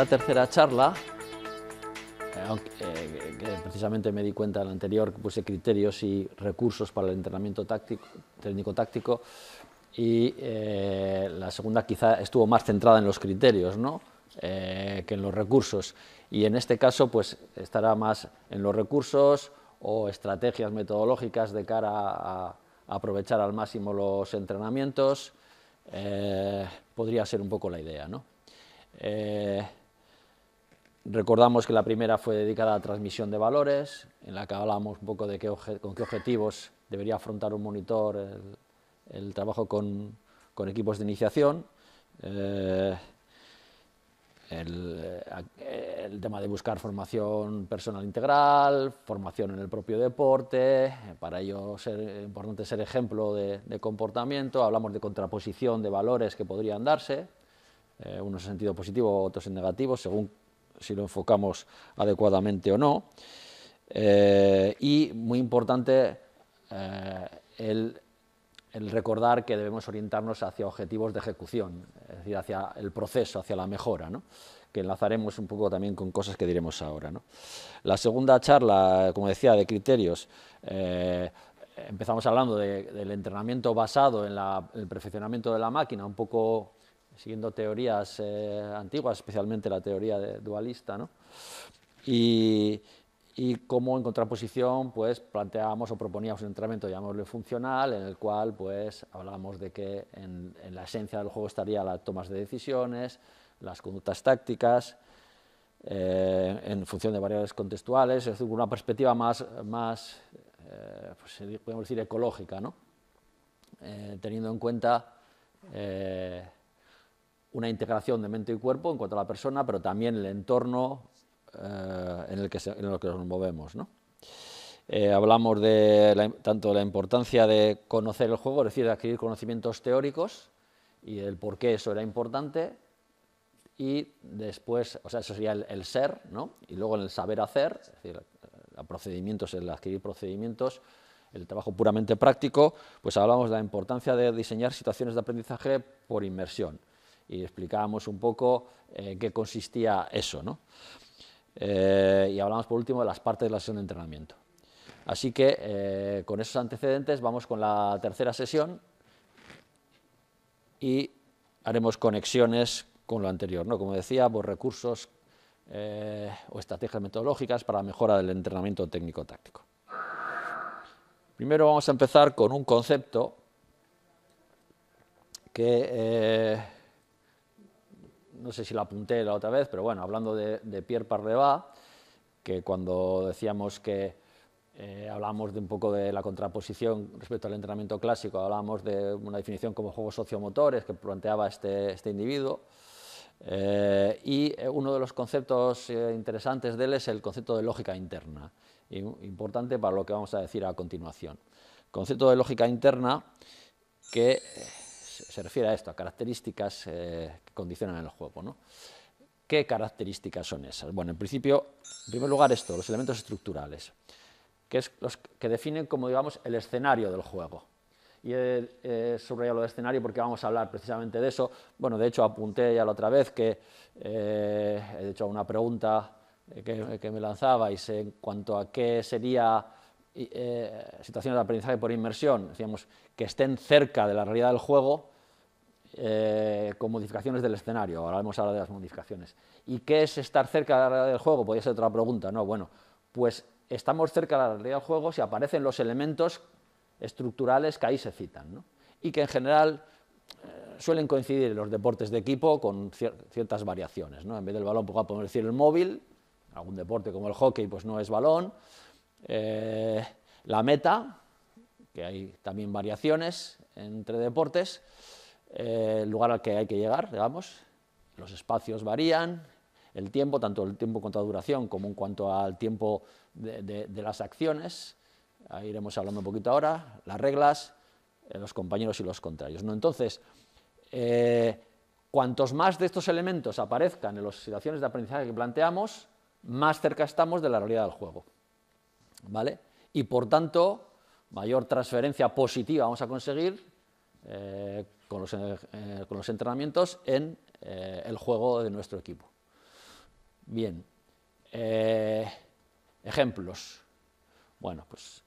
esta tercera charla, que precisamente me di cuenta en la anterior, que puse criterios y recursos para el entrenamiento técnico-táctico, y la segunda quizá estuvo más centrada en los criterios, ¿no? Que en los recursos, y en este caso pues estará más en los recursos o estrategias metodológicas de cara a aprovechar al máximo los entrenamientos. Podría ser un poco la idea, ¿no? Recordamos que la primera fue dedicada a la transmisión de valores, en la que hablábamos un poco de con qué objetivos debería afrontar un monitor el trabajo con equipos de iniciación. El tema de buscar formación personal integral, formación en el propio deporte, para ello es importante ser ejemplo de comportamiento. Hablamos de contraposición de valores que podrían darse, unos en sentido positivo, otros en negativo, según si lo enfocamos adecuadamente o no. Y muy importante el recordar que debemos orientarnos hacia objetivos de ejecución, es decir, hacia el proceso, hacia la mejora, ¿no? Que enlazaremos un poco también con cosas que diremos ahora, ¿no? La segunda charla, como decía, de criterios, empezamos hablando del entrenamiento basado en el perfeccionamiento de la máquina, un poco siguiendo teorías antiguas, especialmente la teoría dualista, ¿no? Y cómo en contraposición pues planteábamos o proponíamos un entrenamiento, llamémosle funcional, en el cual pues hablábamos de que en la esencia del juego estaría las tomas de decisiones, las conductas tácticas, en función de variables contextuales, es decir, una perspectiva más pues, podemos decir ecológica, ¿no? Teniendo en cuenta una integración de mente y cuerpo en cuanto a la persona, pero también el entorno en el que nos movemos, ¿no? Hablamos tanto de la importancia de conocer el juego, es decir, de adquirir conocimientos teóricos y del por qué eso era importante, y después, o sea, eso sería el ser, ¿no? Y luego en el saber hacer, es decir, el adquirir procedimientos, el trabajo puramente práctico, pues hablamos de la importancia de diseñar situaciones de aprendizaje por inmersión, y explicábamos un poco en qué consistía eso, ¿no? Y hablamos por último de las partes de la sesión de entrenamiento. Así que con esos antecedentes vamos con la tercera sesión y haremos conexiones con lo anterior, ¿no? Como decía, pues recursos o estrategias metodológicas para la mejora del entrenamiento técnico-táctico. Primero vamos a empezar con un concepto que no sé si lo apunté la otra vez, pero bueno, hablando de Pierre Parleva, que cuando decíamos que hablábamos de un poco de la contraposición respecto al entrenamiento clásico, hablábamos de una definición como juegos sociomotores que planteaba este individuo, y uno de los conceptos interesantes de él es el concepto de lógica interna, importante para lo que vamos a decir a continuación. Concepto de lógica interna que se refiere a esto, a características que condicionan el juego, ¿no? ¿Qué características son esas? Bueno, en principio, en primer lugar esto, los elementos estructurales, que es los que definen, como digamos, el escenario del juego. Y he subrayado lo de escenario porque vamos a hablar precisamente de eso. Bueno, de hecho apunté ya la otra vez que he hecho una pregunta que me lanzabais en cuanto a qué sería situaciones de aprendizaje por inmersión, decíamos que estén cerca de la realidad del juego con modificaciones del escenario. Ahora vamos a hablar de las modificaciones. ¿Y qué es estar cerca de la realidad del juego? Podría ser otra pregunta, ¿no? Bueno, pues estamos cerca de la realidad del juego si aparecen los elementos estructurales que ahí se citan, ¿no? Y que en general suelen coincidir en los deportes de equipo con ciertas variaciones, ¿no? En vez del balón, podemos decir el móvil, algún deporte como el hockey pues no es balón, la meta, que hay también variaciones entre deportes, el lugar al que hay que llegar, digamos, los espacios varían, el tiempo, tanto el tiempo en cuanto a duración como en cuanto al tiempo de las acciones, ahí iremos hablando un poquito ahora, las reglas, los compañeros y los contrarios, ¿no? Entonces, cuantos más de estos elementos aparezcan en las situaciones de aprendizaje que planteamos, más cerca estamos de la realidad del juego, ¿vale? Y por tanto, mayor transferencia positiva vamos a conseguir con los entrenamientos en el juego de nuestro equipo. Bien. Ejemplos. Bueno, pues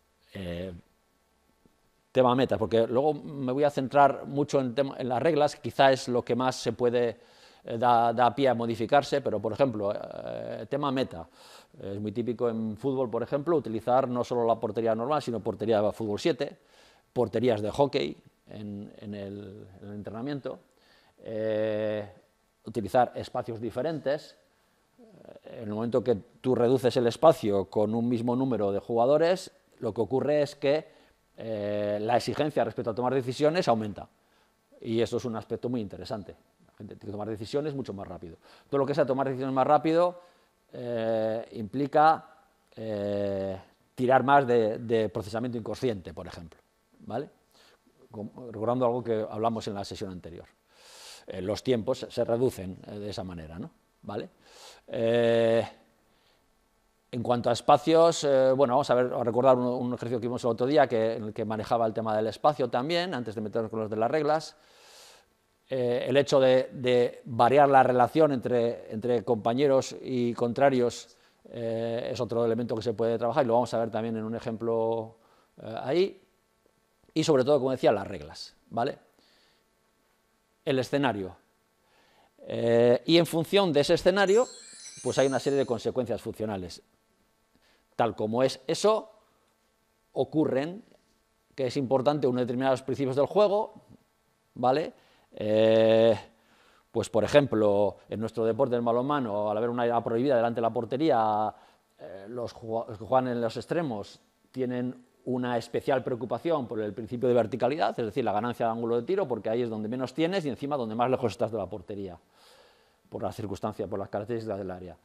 tema metas, porque luego me voy a centrar mucho en las reglas, que quizá es lo que más se puede da pie a modificarse, pero por ejemplo, tema meta. Es muy típico en fútbol, por ejemplo, utilizar no solo la portería normal, sino portería de fútbol 7, porterías de hockey en el entrenamiento, utilizar espacios diferentes. En el momento que tú reduces el espacio con un mismo número de jugadores, lo que ocurre es que la exigencia respecto a tomar decisiones aumenta. Y eso es un aspecto muy interesante. La gente tiene que tomar decisiones mucho más rápido. Todo lo que sea tomar decisiones más rápido implica tirar más de procesamiento inconsciente, por ejemplo, ¿vale? Recordando algo que hablamos en la sesión anterior. Los tiempos se reducen de esa manera, ¿no? ¿Vale? En cuanto a espacios, bueno, vamos a recordar un ejercicio que vimos el otro día en el que manejaba el tema del espacio también, antes de meternos con los de las reglas. El hecho de variar la relación entre compañeros y contrarios es otro elemento que se puede trabajar y lo vamos a ver también en un ejemplo ahí. Y sobre todo, como decía, las reglas, ¿vale? El escenario. Y en función de ese escenario, pues hay una serie de consecuencias funcionales. Tal como es eso, ocurren, que es importante, unos determinados principios del juego, ¿vale? Pues, por ejemplo, en nuestro deporte del balonmano, al haber una área prohibida delante de la portería, los que juegan en los extremos tienen una especial preocupación por el principio de verticalidad, es decir, la ganancia de ángulo de tiro, porque ahí es donde menos tienes y encima donde más lejos estás de la portería, por las circunstancias, por las características del área.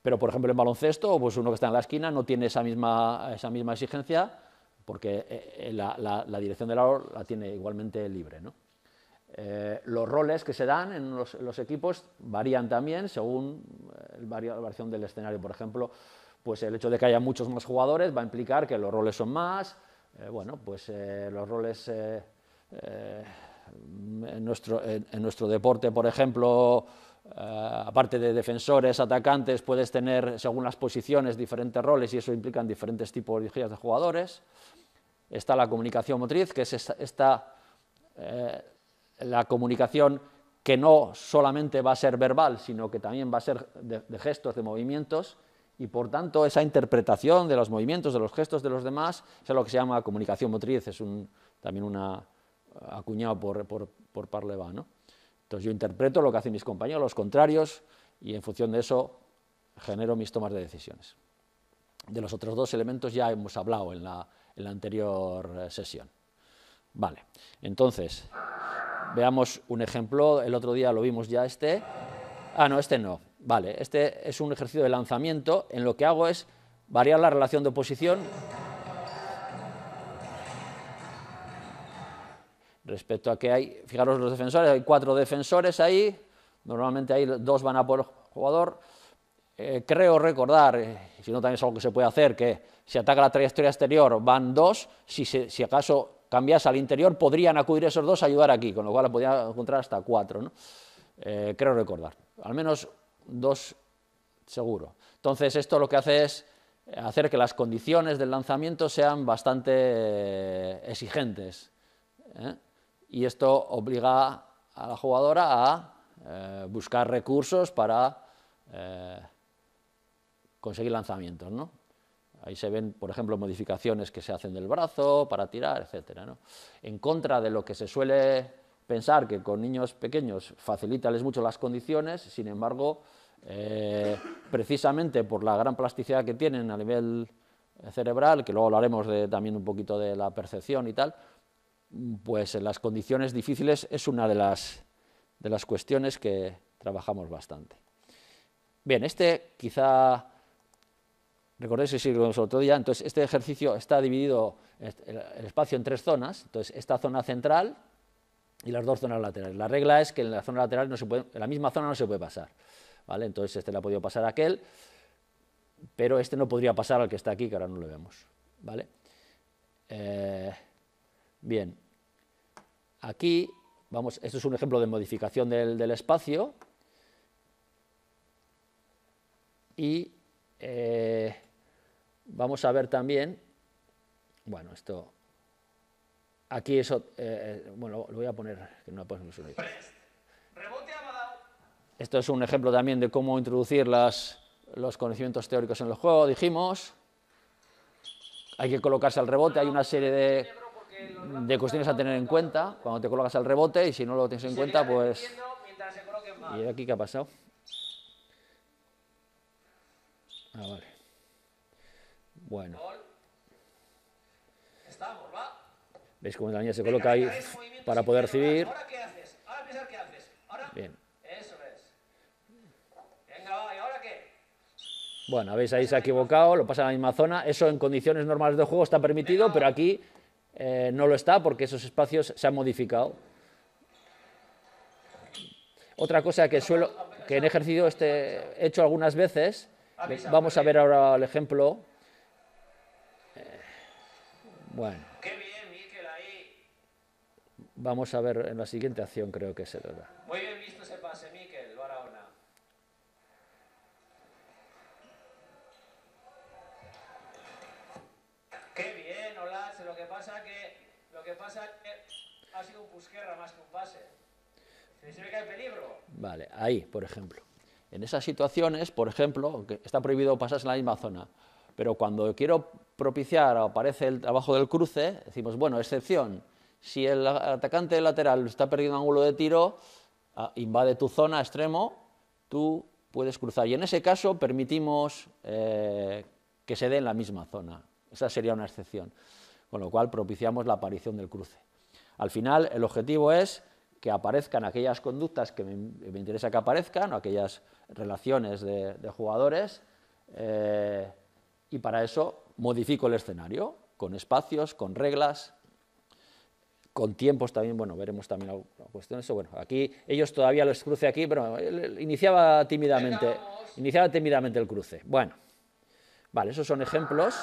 Pero, por ejemplo, en baloncesto, pues uno que está en la esquina no tiene esa misma exigencia, porque la dirección del aro la tiene igualmente libre, ¿no? Los roles que se dan en los equipos varían también según la variación del escenario. Por ejemplo, pues el hecho de que haya muchos más jugadores va a implicar que los roles son más. Bueno, pues los roles en nuestro deporte, por ejemplo, aparte de defensores, atacantes, puedes tener, según las posiciones, diferentes roles y eso implica diferentes tipologías de jugadores. Está la comunicación motriz, que es la comunicación que no solamente va a ser verbal, sino que también va a ser de gestos, de movimientos, y por tanto esa interpretación de los movimientos, de los gestos de los demás, es lo que se llama comunicación motriz, es también acuñado por Parleva, ¿no? Entonces yo interpreto lo que hacen mis compañeros, los contrarios, y en función de eso genero mis tomas de decisiones. De los otros dos elementos ya hemos hablado en la anterior sesión. Vale, entonces, veamos un ejemplo. El otro día lo vimos ya este. Ah, no, este no. Vale, este es un ejercicio de lanzamiento. En lo que hago es variar la relación de oposición respecto a que hay, fijaros los defensores, hay 4 defensores ahí, normalmente ahí 2 van a por jugador. Creo recordar, si no también es algo que se puede hacer, que si ataca la trayectoria exterior van 2, si acaso cambiase al interior podrían acudir esos 2 a ayudar aquí, con lo cual podría encontrar hasta 4, ¿no? Creo recordar, al menos 2 seguro. Entonces esto lo que hace es hacer que las condiciones del lanzamiento sean bastante exigentes, y esto obliga a la jugadora a buscar recursos para conseguir lanzamientos, ¿no? Ahí se ven, por ejemplo, modificaciones que se hacen del brazo para tirar, etcétera, ¿no? En contra de lo que se suele pensar, que con niños pequeños facilítales mucho las condiciones, sin embargo, precisamente por la gran plasticidad que tienen a nivel cerebral, que luego hablaremos también un poquito de la percepción y tal, pues en las condiciones difíciles es una de las cuestiones que trabajamos bastante. Bien, quizá recordéis que sí lo vimos el otro día. Entonces este ejercicio está dividido el espacio en 3 zonas. Entonces esta zona central y las 2 zonas laterales. La regla es que en la zona lateral en la misma zona no se puede pasar, ¿vale? Entonces este le ha podido pasar a aquel, pero este no podría pasar al que está aquí, que ahora no lo vemos, ¿vale? Bien, aquí vamos, esto es un ejemplo de modificación del espacio. Y vamos a ver también, bueno, esto, aquí eso, bueno, lo voy a poner, que no puedo subir. Esto es un ejemplo también de cómo introducir los conocimientos teóricos en el juego, dijimos. Hay que colocarse al rebote, hay una serie de cuestiones a tener en cuenta cuando te colocas al rebote, y si no lo tienes en cuenta, pues... ¿Y aquí qué ha pasado? Ah, vale. Bueno. ¿Veis cómo la niña se coloca ahí para poder recibir? ¿Ahora qué haces? Ahora piensa qué haces. Ahora. Bien. Eso es. Venga, va, ¿y ahora qué? Bueno, veis, ahí se ha equivocado, lo pasa en la misma zona. Eso en condiciones normales de juego está permitido, pero aquí no lo está porque esos espacios se han modificado. Otra cosa que en ejercicio he hecho algunas veces, vamos a ver ahora el ejemplo. Bueno. Qué bien, Miquel, ahí. Vamos a ver en la siguiente acción, creo que se da. Muy bien visto ese pase, Miquel, Barahona. Qué bien, Olatz, lo que pasa que ha sido un pusquerra más que un pase. Se ve que hay peligro. Vale, ahí, por ejemplo. En esas situaciones, por ejemplo, aunque está prohibido pasarse en la misma zona, pero cuando quiero propiciar o aparece el trabajo del cruce, decimos, bueno, excepción, si el atacante lateral está perdiendo un ángulo de tiro, invade tu zona extremo, tú puedes cruzar. Y en ese caso permitimos que se dé en la misma zona. Esa sería una excepción, con lo cual propiciamos la aparición del cruce. Al final, el objetivo es que aparezcan aquellas conductas que me interesa que aparezcan, o aquellas relaciones de jugadores, y para eso modifico el escenario, con espacios, con reglas, con tiempos también. Bueno, veremos también la cuestión de eso. Bueno, aquí ellos todavía les cruce aquí, pero iniciaba tímidamente el cruce. Bueno, vale, esos son ejemplos.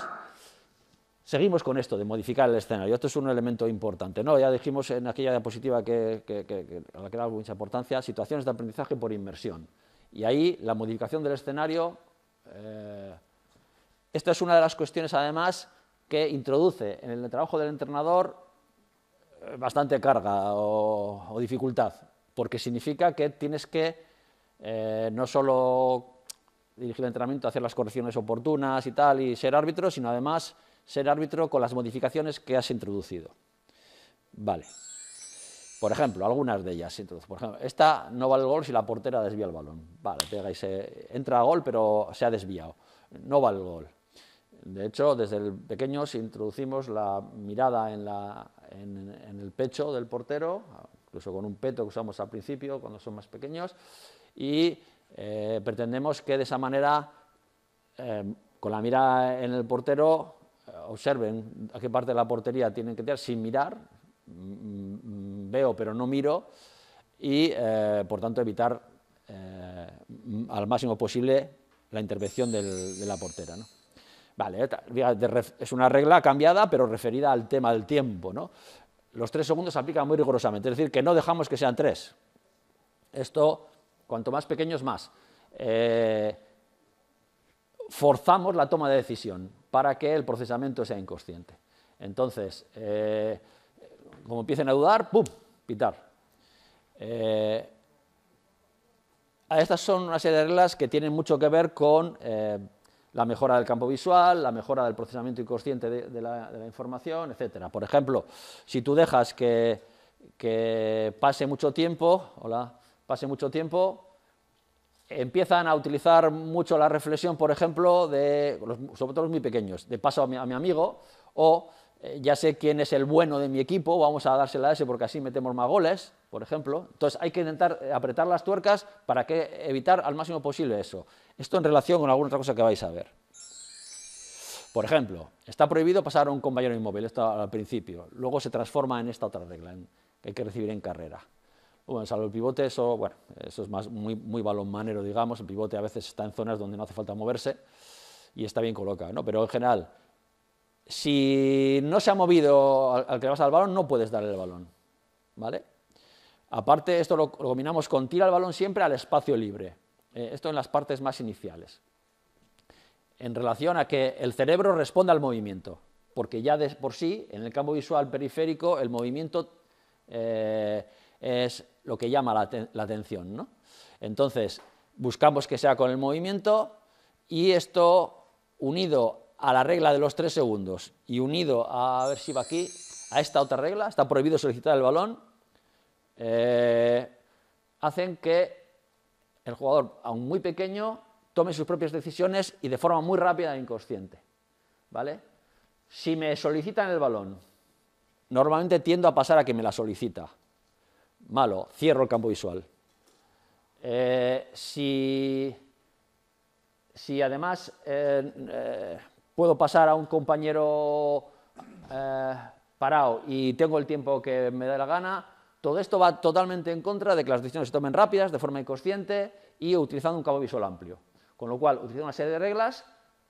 Seguimos con esto de modificar el escenario. Esto es un elemento importante, ¿no? Ya dijimos en aquella diapositiva a la que daba mucha importancia, situaciones de aprendizaje por inmersión. Y ahí la modificación del escenario, esta es una de las cuestiones además que introduce en el trabajo del entrenador bastante carga o dificultad, porque significa que tienes que no solo dirigir el entrenamiento, hacer las correcciones oportunas y tal, y ser árbitro, sino además ser árbitro con las modificaciones que has introducido. Vale. Por ejemplo, algunas de ellas. Por ejemplo, esta no vale el gol si la portera desvía el balón. Vale, pega y entra a gol, pero se ha desviado. No vale el gol. De hecho, desde pequeños introducimos la mirada en el pecho del portero, incluso con un peto que usamos al principio, cuando son más pequeños, y pretendemos que de esa manera, con la mirada en el portero, observen a qué parte de la portería tienen que tirar sin mirar, veo pero no miro, y por tanto evitar al máximo posible la intervención de la portera, ¿no? Vale, es una regla cambiada pero referida al tema del tiempo, ¿no? Los 3 segundos se aplican muy rigurosamente, es decir, que no dejamos que sean 3. Esto, cuanto más pequeños, más. Forzamos la toma de decisión para que el procesamiento sea inconsciente. Entonces, como empiecen a dudar, ¡pum!, pitar. Estas son una serie de reglas que tienen mucho que ver con la mejora del campo visual, la mejora del procesamiento inconsciente de la información, etc. Por ejemplo, si tú dejas que pase mucho tiempo, empiezan a utilizar mucho la reflexión, por ejemplo, sobre todo los muy pequeños, de paso a mi amigo, o ya sé quién es el bueno de mi equipo, vamos a dársela a ese porque así metemos más goles, por ejemplo. Entonces hay que intentar apretar las tuercas para evitar al máximo posible eso. Esto en relación con alguna otra cosa que vais a ver. Por ejemplo, está prohibido pasar a un compañero inmóvil, esto al principio, luego se transforma en esta otra regla, que hay que recibir en carrera. Bueno, salvo el pivote, eso es más muy balonmanero, digamos. El pivote a veces está en zonas donde no hace falta moverse y está bien colocado, ¿no? Pero en general, si no se ha movido al que le vas al balón, no puedes darle el balón, ¿vale? Aparte, esto lo combinamos con tira el balón siempre al espacio libre. Esto en las partes más iniciales. en relación a que el cerebro responda al movimiento, porque ya de por sí, en el campo visual periférico, el movimiento es lo que llama la atención, ¿no? Entonces, buscamos que sea con el movimiento, y esto, unido a la regla de los 3 segundos y unido a ver si va aquí, a esta otra regla, está prohibido solicitar el balón, hacen que el jugador, aun muy pequeño, tome sus propias decisiones y de forma muy rápida e inconsciente, ¿vale? Si me solicitan el balón, normalmente tiendo a pasar a que me la solicita. Malo, cierro el campo visual. Si además puedo pasar a un compañero parado y tengo el tiempo que me dé la gana, todo esto va totalmente en contra de que las decisiones se tomen rápidas, de forma inconsciente y utilizando un campo visual amplio. Con lo cual, utilizo una serie de reglas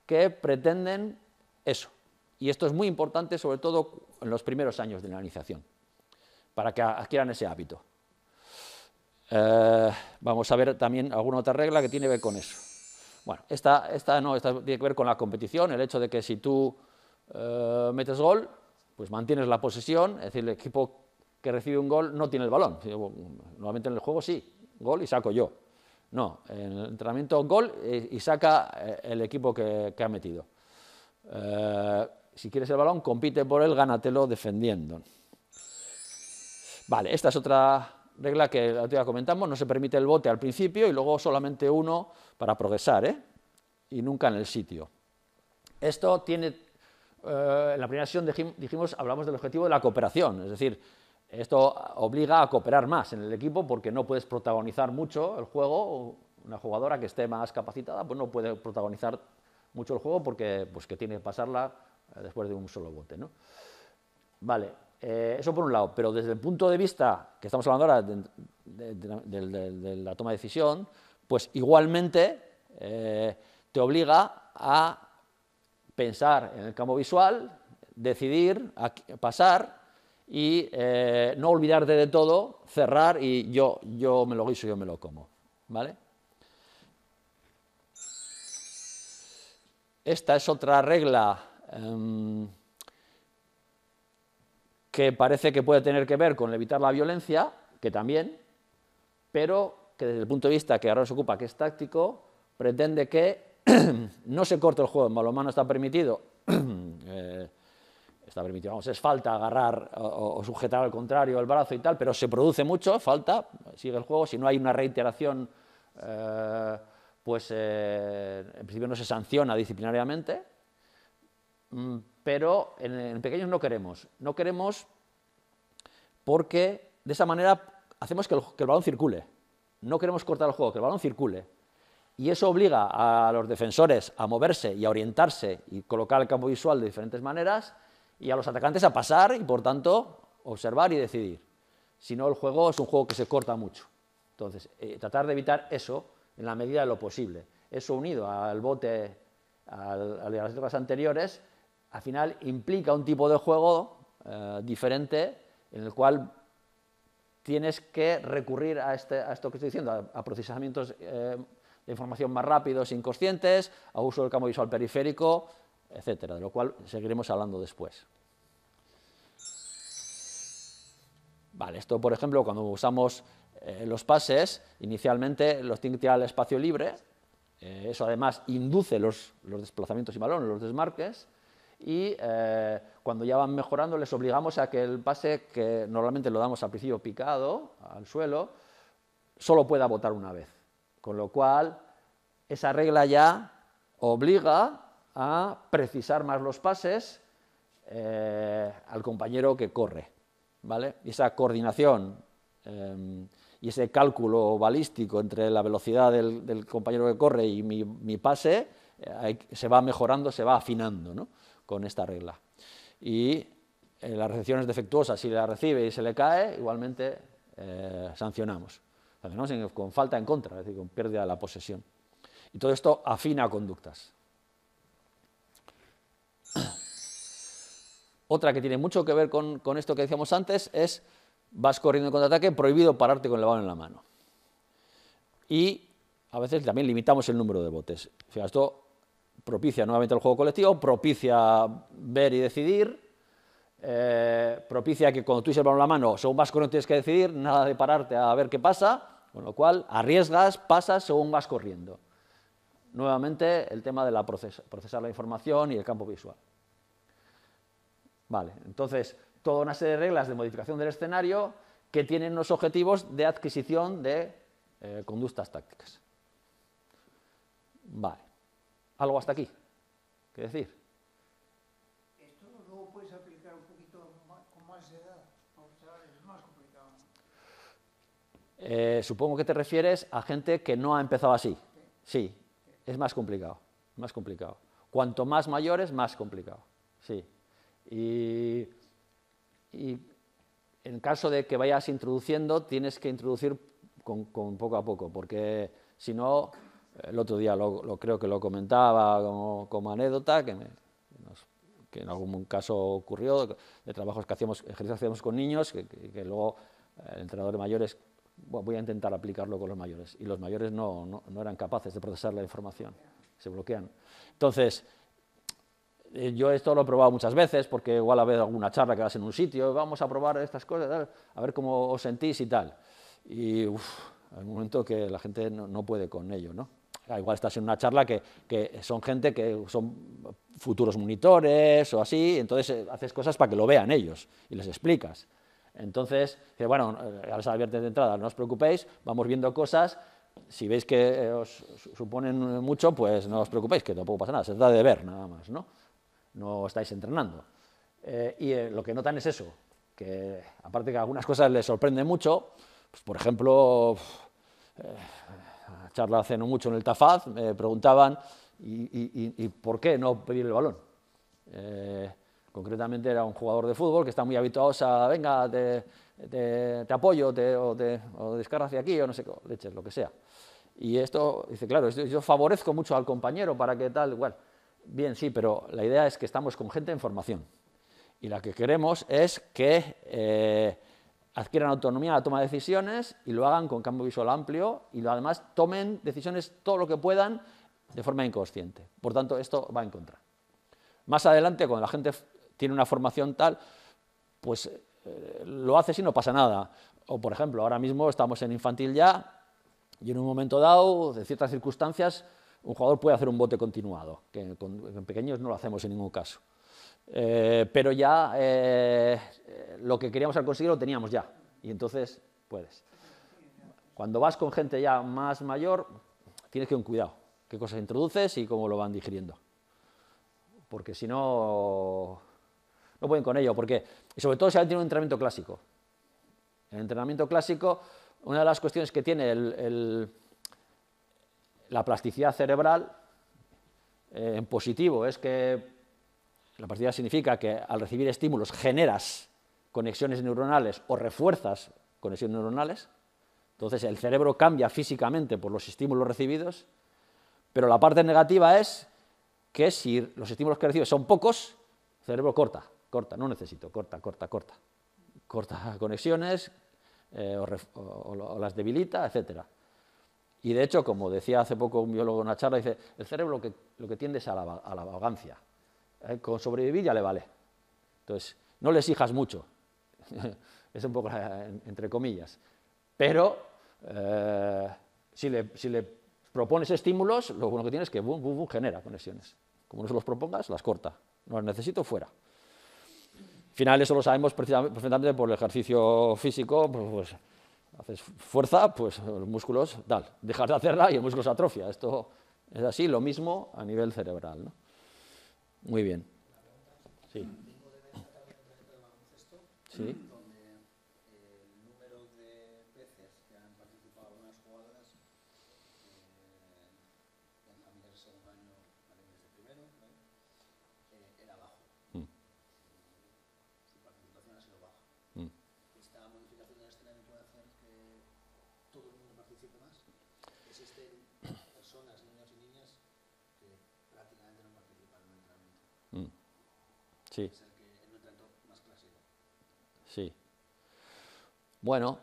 que pretenden eso. Y esto es muy importante, sobre todo en los primeros años de la iniciación, para que adquieran ese hábito. Vamos a ver también alguna otra regla que tiene que ver con eso. Bueno, esta tiene que ver con la competición, el hecho de que si tú metes gol, pues mantienes la posesión, es decir, el equipo que recibe un gol no tiene el balón. Normalmente en el juego sí, gol y saco yo. No, en el entrenamiento gol y saca el equipo que ha metido. Si quieres el balón, compite por él, gánatelo defendiendo. Vale, esta es otra regla que la otra comentamos, no se permite el bote al principio y luego solamente uno para progresar, y nunca en el sitio. Esto tiene, en la primera sesión dijimos, hablamos del objetivo de la cooperación, es decir, esto obliga a cooperar más en el equipo porque no puedes protagonizar mucho el juego. Una jugadora que esté más capacitada pues no puede protagonizar mucho el juego porque pues, que tiene que pasarla después de un solo bote, ¿no? Vale, eso por un lado, pero desde el punto de vista que estamos hablando ahora de la toma de decisión, pues igualmente te obliga a pensar en el campo visual, decidir, pasar y no olvidarte de todo, cerrar y yo me lo guiso, yo me lo como, ¿vale? Esta es otra regla que parece que puede tener que ver con evitar la violencia, que también, pero que desde el punto de vista que ahora se ocupa, que es táctico, pretende que no se corte el juego. En balonmano está permitido, vamos, es falta agarrar o sujetar al contrario el brazo y tal, pero se produce mucho, falta, sigue el juego, si no hay una reiteración, pues en principio no se sanciona disciplinariamente, pero en pequeños no queremos porque de esa manera hacemos que el balón circule, no queremos cortar el juego, que el balón circule, y eso obliga a los defensores a moverse y a orientarse y colocar el campo visual de diferentes maneras, y a los atacantes a pasar y, por tanto, observar y decidir. Si no, el juego es un juego que se corta mucho. Entonces, tratar de evitar eso en la medida de lo posible. Eso unido al bote, a las reglas anteriores, al final implica un tipo de juego diferente en el cual tienes que recurrir a esto que estoy diciendo, a procesamientos de información más rápidos, inconscientes, a uso del campo visual periférico, etcétera, de lo cual seguiremos hablando después. Vale, esto, por ejemplo, cuando usamos los pases, inicialmente los tienen que tirar al espacio libre, eso además induce los desplazamientos sin balón, los desmarques, y cuando ya van mejorando les obligamos a que el pase, que normalmente lo damos al principio picado, al suelo, solo pueda botar una vez, con lo cual esa regla ya obliga a precisar más los pases al compañero que corre, ¿vale? Y esa coordinación y ese cálculo balístico entre la velocidad del compañero que corre y mi pase se va mejorando, se va afinando, ¿no? Con esta regla. Y las recepciones defectuosas, si la recibe y se le cae, igualmente sancionamos. Sancionamos con falta en contra, es decir, con pérdida de la posesión. Y todo esto afina conductas. Otra que tiene mucho que ver con esto que decíamos antes es, vas corriendo en contraataque, prohibido pararte con el balón en la mano. Y a veces también limitamos el número de botes. O sea, esto propicia nuevamente el juego colectivo, propicia ver y decidir, propicia que cuando tú tienes el balón en la mano, según vas corriendo tienes que decidir, nada de pararte a ver qué pasa, con lo cual arriesgas, pasas según vas corriendo. Nuevamente el tema de procesar la información y el campo visual. Vale, entonces, toda una serie de reglas de modificación del escenario que tienen unos objetivos de adquisición de conductas tácticas. Vale. ¿Algo hasta aquí? ¿Qué decir? Esto luego puedes aplicar un poquito con más edad, es más complicado. Supongo que te refieres a gente que no ha empezado así. Sí, es más complicado, más complicado. Cuanto más mayores, más complicado. Sí. Y en caso de que vayas introduciendo, tienes que introducir con poco a poco, porque si no, el otro día creo que lo comentaba como anécdota, que en algún caso ocurrió, de trabajos que hacíamos, ejercicios que hacíamos con niños, que luego el entrenador de mayores, bueno, voy a intentar aplicarlo con los mayores, y los mayores no eran capaces de procesar la información, se bloquean. Entonces, yo esto lo he probado muchas veces, porque igual a ver alguna charla que vas en un sitio, vamos a probar estas cosas, a ver cómo os sentís y tal. Y hay un momento que la gente no puede con ello, ¿no? Igual estás en una charla que son gente que son futuros monitores o así, entonces haces cosas para que lo vean ellos y les explicas. Entonces, bueno, ya les adviertes de entrada, no os preocupéis, vamos viendo cosas, si veis que os suponen mucho, pues no os preocupéis, que tampoco pasa nada, se trata de ver nada más, ¿no? No estáis entrenando. Lo que notan es eso, que aparte que algunas cosas les sorprenden mucho, pues por ejemplo, charla hace no mucho en el Tafaz, me preguntaban, ¿y por qué no pedir el balón? Concretamente era un jugador de fútbol que está muy habituado a, venga, te apoyo, o descarga hacia aquí, o no sé, leches, lo que sea. Y esto, dice, claro, yo favorezco mucho al compañero para que tal, igual. Bien, sí, pero la idea es que estamos con gente en formación. Y la que queremos es que adquieran autonomía a la toma de decisiones y lo hagan con campo visual amplio y además tomen decisiones todo lo que puedan de forma inconsciente. Por tanto, esto va en contra. Más adelante, cuando la gente tiene una formación tal, pues lo hace si no pasa nada. O, por ejemplo, ahora mismo estamos en infantil ya y en un momento dado, de ciertas circunstancias, un jugador puede hacer un bote continuado, que en pequeños no lo hacemos en ningún caso. Pero ya lo que queríamos conseguir lo teníamos ya, y entonces puedes. Cuando vas con gente ya más mayor, tienes que ir con cuidado, qué cosas introduces y cómo lo van digiriendo. Porque si no, no pueden con ello, y sobre todo si alguien tiene un entrenamiento clásico. En el entrenamiento clásico, una de las cuestiones que tiene la plasticidad cerebral en positivo es que la plasticidad significa que al recibir estímulos generas conexiones neuronales o refuerzas conexiones neuronales, entonces el cerebro cambia físicamente por los estímulos recibidos, pero la parte negativa es que si los estímulos que recibes son pocos, el cerebro corta, no necesito, corta conexiones o las debilita, etcétera. Y de hecho, como decía hace poco un biólogo en una charla, dice, el cerebro lo que tiende es a la vagancia. Con sobrevivir ya le vale. Entonces, no le exijas mucho. Es un poco entre comillas. Pero si le propones estímulos, lo bueno que tiene es que genera conexiones. Como no se los propongas, las corta. No las necesito, fuera. Al final eso lo sabemos perfectamente por el ejercicio físico, pues haces fuerza, pues los músculos, dejas de hacerla y el músculo se atrofia. Esto es así, lo mismo a nivel cerebral, ¿no? Muy bien. Sí. Vengo de ver esta tarde un proyecto de baloncesto, Sí. donde el número de veces que han participado algunas jugadoras en familias de segundo año, familias de primero, era bajo. Su participación ha sido baja. Esta modificación del escenario puede hacer que todo el mundo participe más. Existen personas, niños y niñas, que prácticamente no participan en el entrenamiento. Sí. Es el entrenamiento más clásico. Sí. Bueno,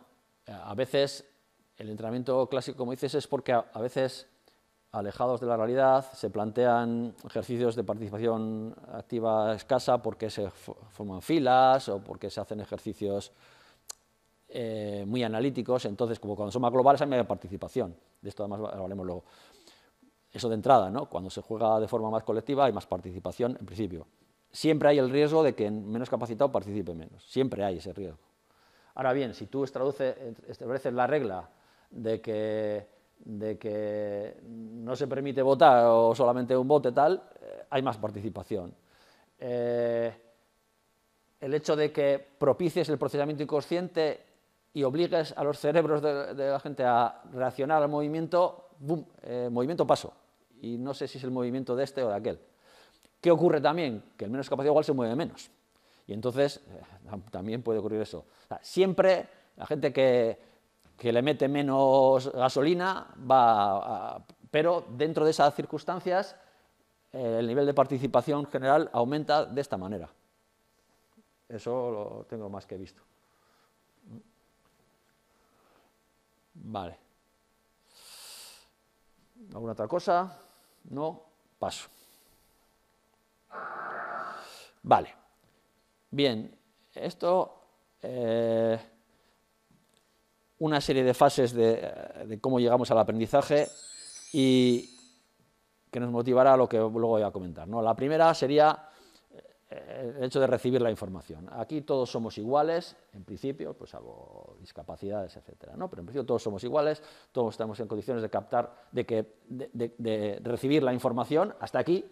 a veces el entrenamiento clásico, como dices, es porque a veces alejados de la realidad, se plantean ejercicios de participación activa escasa porque se forman filas o porque se hacen ejercicios muy analíticos. Entonces, como cuando son más globales hay menos participación. De esto además hablaremos luego. Eso de entrada, ¿no? Cuando se juega de forma más colectiva hay más participación en principio. Siempre hay el riesgo de que menos capacitado participe menos. Siempre hay ese riesgo. Ahora bien, si tú estableces la regla de que no se permite votar o solamente un voto tal, hay más participación. El hecho de que propicies el procesamiento inconsciente y obligues a los cerebros de la gente a reaccionar al movimiento, ¡bum!, movimiento paso. Y no sé si es el movimiento de este o de aquel. ¿Qué ocurre también? Que el menos capacitado igual se mueve menos. Y entonces también puede ocurrir eso. O sea, siempre la gente que le mete menos gasolina pero dentro de esas circunstancias el nivel de participación general aumenta de esta manera. Eso lo tengo más que visto. Vale. ¿Alguna otra cosa? No. Paso. Vale. Bien. Esto, una serie de fases de cómo llegamos al aprendizaje y que nos motivará a lo que luego voy a comentar, ¿no? La primera sería el hecho de recibir la información. Aquí todos somos iguales, en principio, pues salvo discapacidades, etcétera, ¿no? Pero en principio todos somos iguales, todos estamos en condiciones de captar, de recibir la información hasta aquí,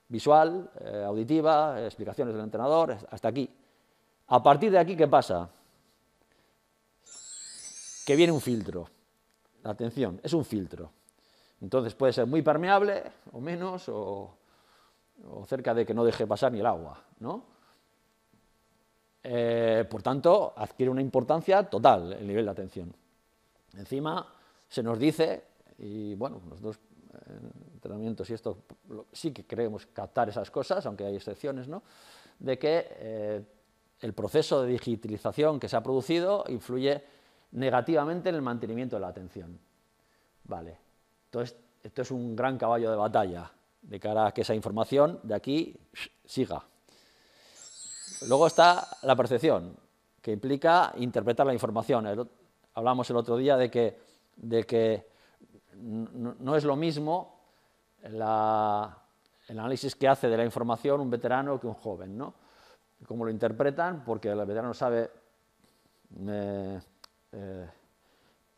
visual, auditiva, explicaciones del entrenador, hasta aquí. A partir de aquí, ¿qué pasa? Que viene un filtro. La atención es un filtro. Entonces puede ser muy permeable, o menos, o cerca de que no deje pasar ni el agua, ¿no? Por tanto, adquiere una importancia total el nivel de atención. Encima, se nos dice, y bueno, nosotros en entrenamientos y esto sí que queremos captar esas cosas, aunque hay excepciones, ¿no?, de que el proceso de digitalización que se ha producido influye negativamente en el mantenimiento de la atención. Vale. Entonces, esto es un gran caballo de batalla de cara a que esa información de aquí siga. Luego está la percepción, que implica interpretar la información. Hablamos el otro día de que no es lo mismo el análisis que hace de la información un veterano que un joven, ¿no? Cómo lo interpretan, porque el veterano sabe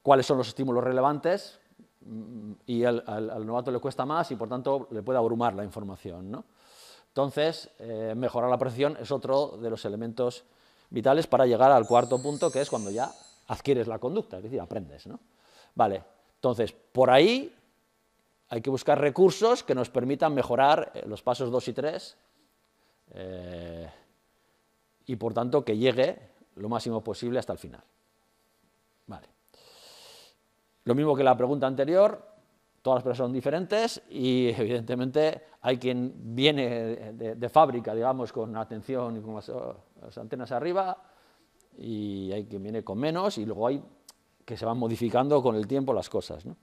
cuáles son los estímulos relevantes y al novato le cuesta más y por tanto le puede abrumar la información, ¿no? Entonces, mejorar la percepción es otro de los elementos vitales para llegar al cuarto punto, que es cuando ya adquieres la conducta, es decir, aprendes, ¿no? Vale, entonces, por ahí hay que buscar recursos que nos permitan mejorar los pasos 2 y 3 y por tanto que llegue lo máximo posible hasta el final. Vale. Lo mismo que la pregunta anterior, todas las personas son diferentes y evidentemente hay quien viene de fábrica, digamos, con atención y con las antenas arriba, y hay quien viene con menos, y luego hay que se van modificando con el tiempo las cosas, ¿no?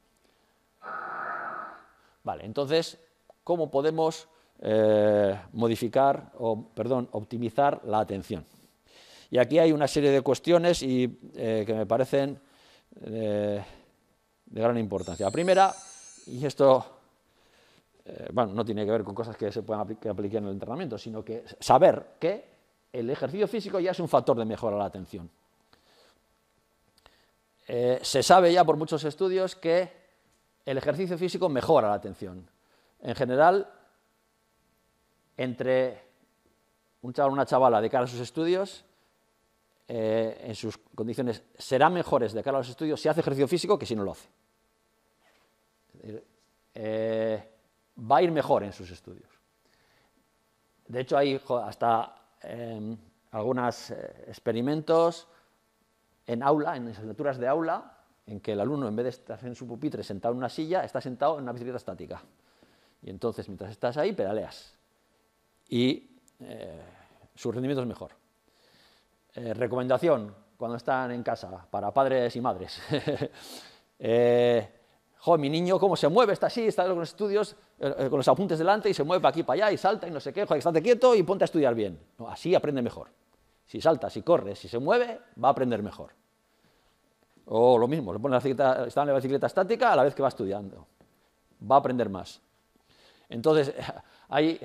Vale, entonces, ¿cómo podemos optimizar la atención? Y aquí hay una serie de cuestiones que me parecen de gran importancia. La primera, y esto bueno, no tiene que ver con cosas que se puedan aplicar en el entrenamiento, sino que saber que el ejercicio físico ya es un factor de mejora de la atención. Se sabe ya por muchos estudios que el ejercicio físico mejora la atención. En general, entre un chaval o una chavala de cara a sus estudios, en sus condiciones serán mejores de cara a los estudios si hace ejercicio físico que si no lo hace. Va a ir mejor en sus estudios. De hecho, hay hasta algunos experimentos en asignaturas de aula, en que el alumno, en vez de estar en su pupitre sentado en una silla, está sentado en una bicicleta estática. Y entonces, mientras estás ahí, pedaleas. Y su rendimiento es mejor. Recomendación, cuando están en casa, para padres y madres. joder, mi niño cómo se mueve, está así, está con los estudios, con los apuntes delante y se mueve para aquí, para allá y salta y no sé qué, joder, estate quieto y ponte a estudiar bien. No, así aprende mejor. Si salta, si corre, si se mueve, va a aprender mejor. O lo mismo, le pone está en la bicicleta estática a la vez que va estudiando. Va a aprender más. Entonces, ahí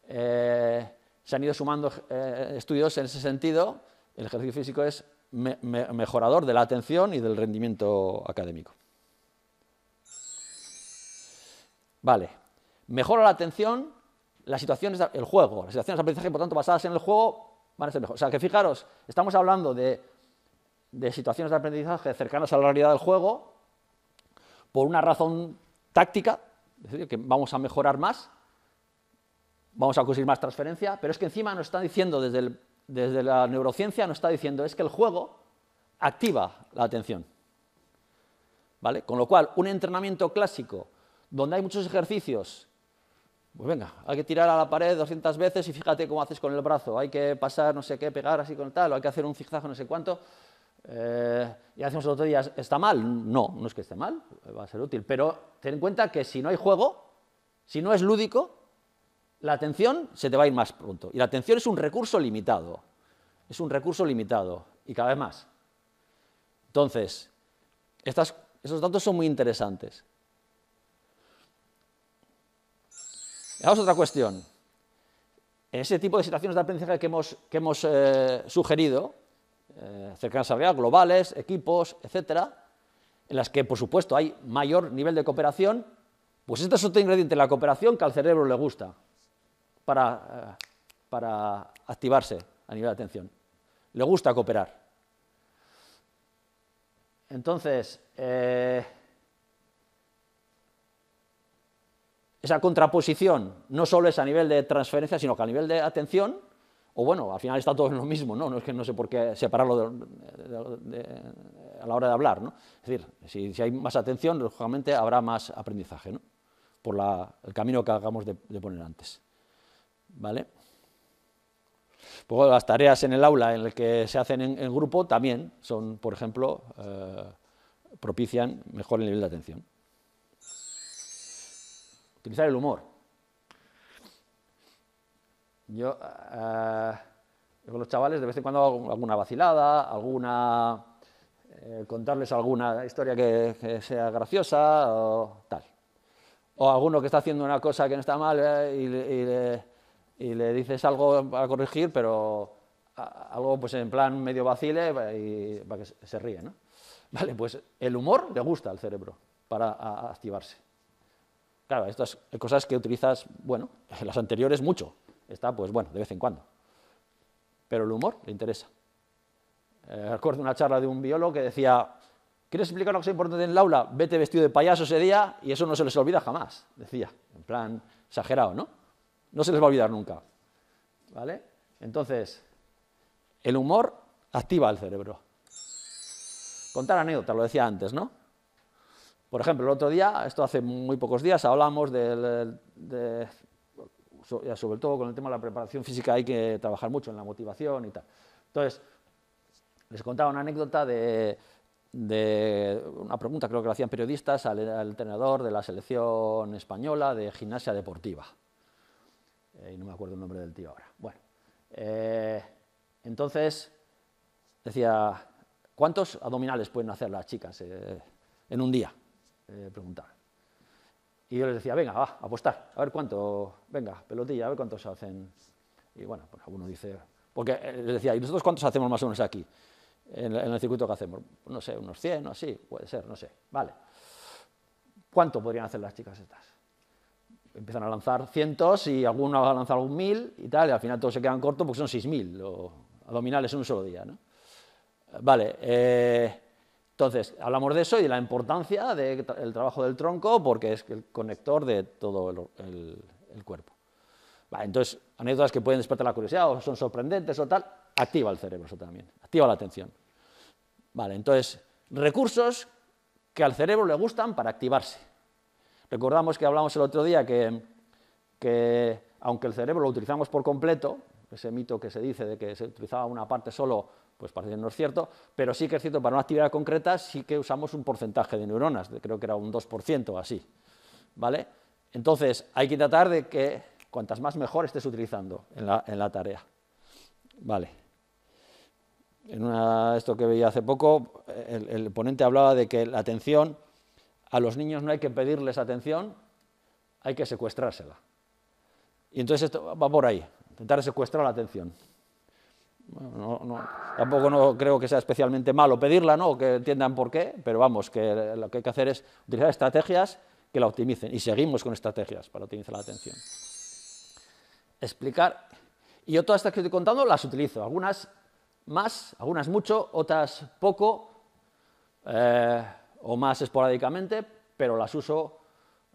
se han ido sumando estudios en ese sentido. El ejercicio físico es mejorador de la atención y del rendimiento académico. Vale, mejora la atención, las situaciones, el juego, las situaciones de aprendizaje, por tanto, basadas en el juego, van a ser mejor. O sea, que fijaros, estamos hablando de situaciones de aprendizaje cercanas a la realidad del juego por una razón táctica, es decir, que vamos a mejorar más, vamos a conseguir más transferencia, pero es que encima nos está diciendo, desde la neurociencia nos está diciendo, es que el juego activa la atención. ¿Vale? Con lo cual, un entrenamiento clásico donde hay muchos ejercicios, pues venga, hay que tirar a la pared 200 veces y fíjate cómo haces con el brazo, hay que pasar no sé qué, pegar así con tal, o hay que hacer un zigzag no sé cuánto, y hacemos el otro día, ¿está mal? No, no es que esté mal, va a ser útil, pero ten en cuenta que si no hay juego, si no es lúdico, la atención se te va a ir más pronto, y la atención es un recurso limitado, y cada vez más. Entonces, esos datos son muy interesantes. Veamos otra cuestión. En ese tipo de situaciones de aprendizaje que hemos sugerido, cercanas a la realidad, globales, equipos, etcétera, en las que, por supuesto, hay mayor nivel de cooperación, pues este es otro ingrediente de la cooperación que al cerebro le gusta para activarse a nivel de atención. Le gusta cooperar. Entonces, esa contraposición no solo es a nivel de transferencia, sino que a nivel de atención, o bueno, al final está todo en lo mismo, ¿no? No es que no sé por qué separarlo a la hora de hablar, ¿no? Es decir, si hay más atención, lógicamente habrá más aprendizaje, ¿no? Por el camino que acabamos de poner antes. ¿Vale? Pues bueno, las tareas en el aula en las que se hacen en grupo también son, por ejemplo, propician mejor el nivel de atención. Utilizar el humor. Yo con los chavales de vez en cuando hago alguna vacilada, contarles alguna historia que sea graciosa o tal. O alguno que está haciendo una cosa que no está mal y le dices algo para corregir, pero algo pues en plan medio vacile y para que se ríe, ¿no? Vale, pues el humor le gusta al cerebro para activarse. Claro, estas cosas que utilizas, bueno, en las anteriores mucho. Esta, pues bueno, de vez en cuando. Pero el humor le interesa. Recuerdo una charla de un biólogo que decía, ¿quieres explicar una cosa importante en el aula? Vete vestido de payaso ese día y eso no se les olvida jamás, decía. En plan, exagerado, ¿no? No se les va a olvidar nunca. ¿Vale? Entonces, el humor activa el cerebro. Contar anécdotas, lo decía antes, ¿no? Por ejemplo, el otro día, esto hace muy pocos días, hablamos sobre todo con el tema de la preparación física hay que trabajar mucho en la motivación y tal. Entonces, les contaba una anécdota de una pregunta, creo que lo hacían periodistas, al entrenador de la selección española de gimnasia deportiva. Y no me acuerdo el nombre del tío ahora. Bueno, entonces decía, ¿cuántos abdominales pueden hacer las chicas en un día? Preguntaba. Y yo les decía, venga, va, apostar, a ver cuánto, venga, pelotilla, a ver cuántos hacen. Y bueno, pues alguno dice, porque les decía, ¿y nosotros cuántos hacemos más o menos aquí, en el circuito que hacemos? No sé, unos 100 o así, puede ser, no sé, vale. ¿Cuánto podrían hacer las chicas estas? Empiezan a lanzar cientos y algunos van a lanzar un 1000 y tal, y al final todos se quedan cortos porque son 6000 abdominales en un solo día, ¿no? Vale, entonces, hablamos de eso y de la importancia del trabajo del tronco porque es el conector de todo el cuerpo. Vale, entonces, anécdotas que pueden despertar la curiosidad o son sorprendentes o tal, activa el cerebro eso también, activa la atención. Vale, entonces, recursos que al cerebro le gustan para activarse. Recordamos que hablamos el otro día que aunque el cerebro lo utilizamos por completo, ese mito que se dice de que se utilizaba una parte solo pues parece que no es cierto, pero sí que es cierto, para una actividad concreta sí que usamos un porcentaje de neuronas, creo que era un 2% o así, ¿vale? Entonces, hay que tratar de que cuantas más mejor estés utilizando en la tarea, ¿vale? Esto que veía hace poco, el ponente hablaba de que la atención, a los niños no hay que pedirles atención, hay que secuestrársela. Y entonces esto va por ahí, intentar secuestrar la atención. Bueno, tampoco no creo que sea especialmente malo pedirla, ¿no? O que entiendan por qué, pero vamos, que lo que hay que hacer es utilizar estrategias que la optimicen, y seguimos con estrategias para optimizar la atención. Explicar, y yo todas estas que estoy contando las utilizo, algunas más, algunas mucho, otras poco, o más esporádicamente, pero las uso,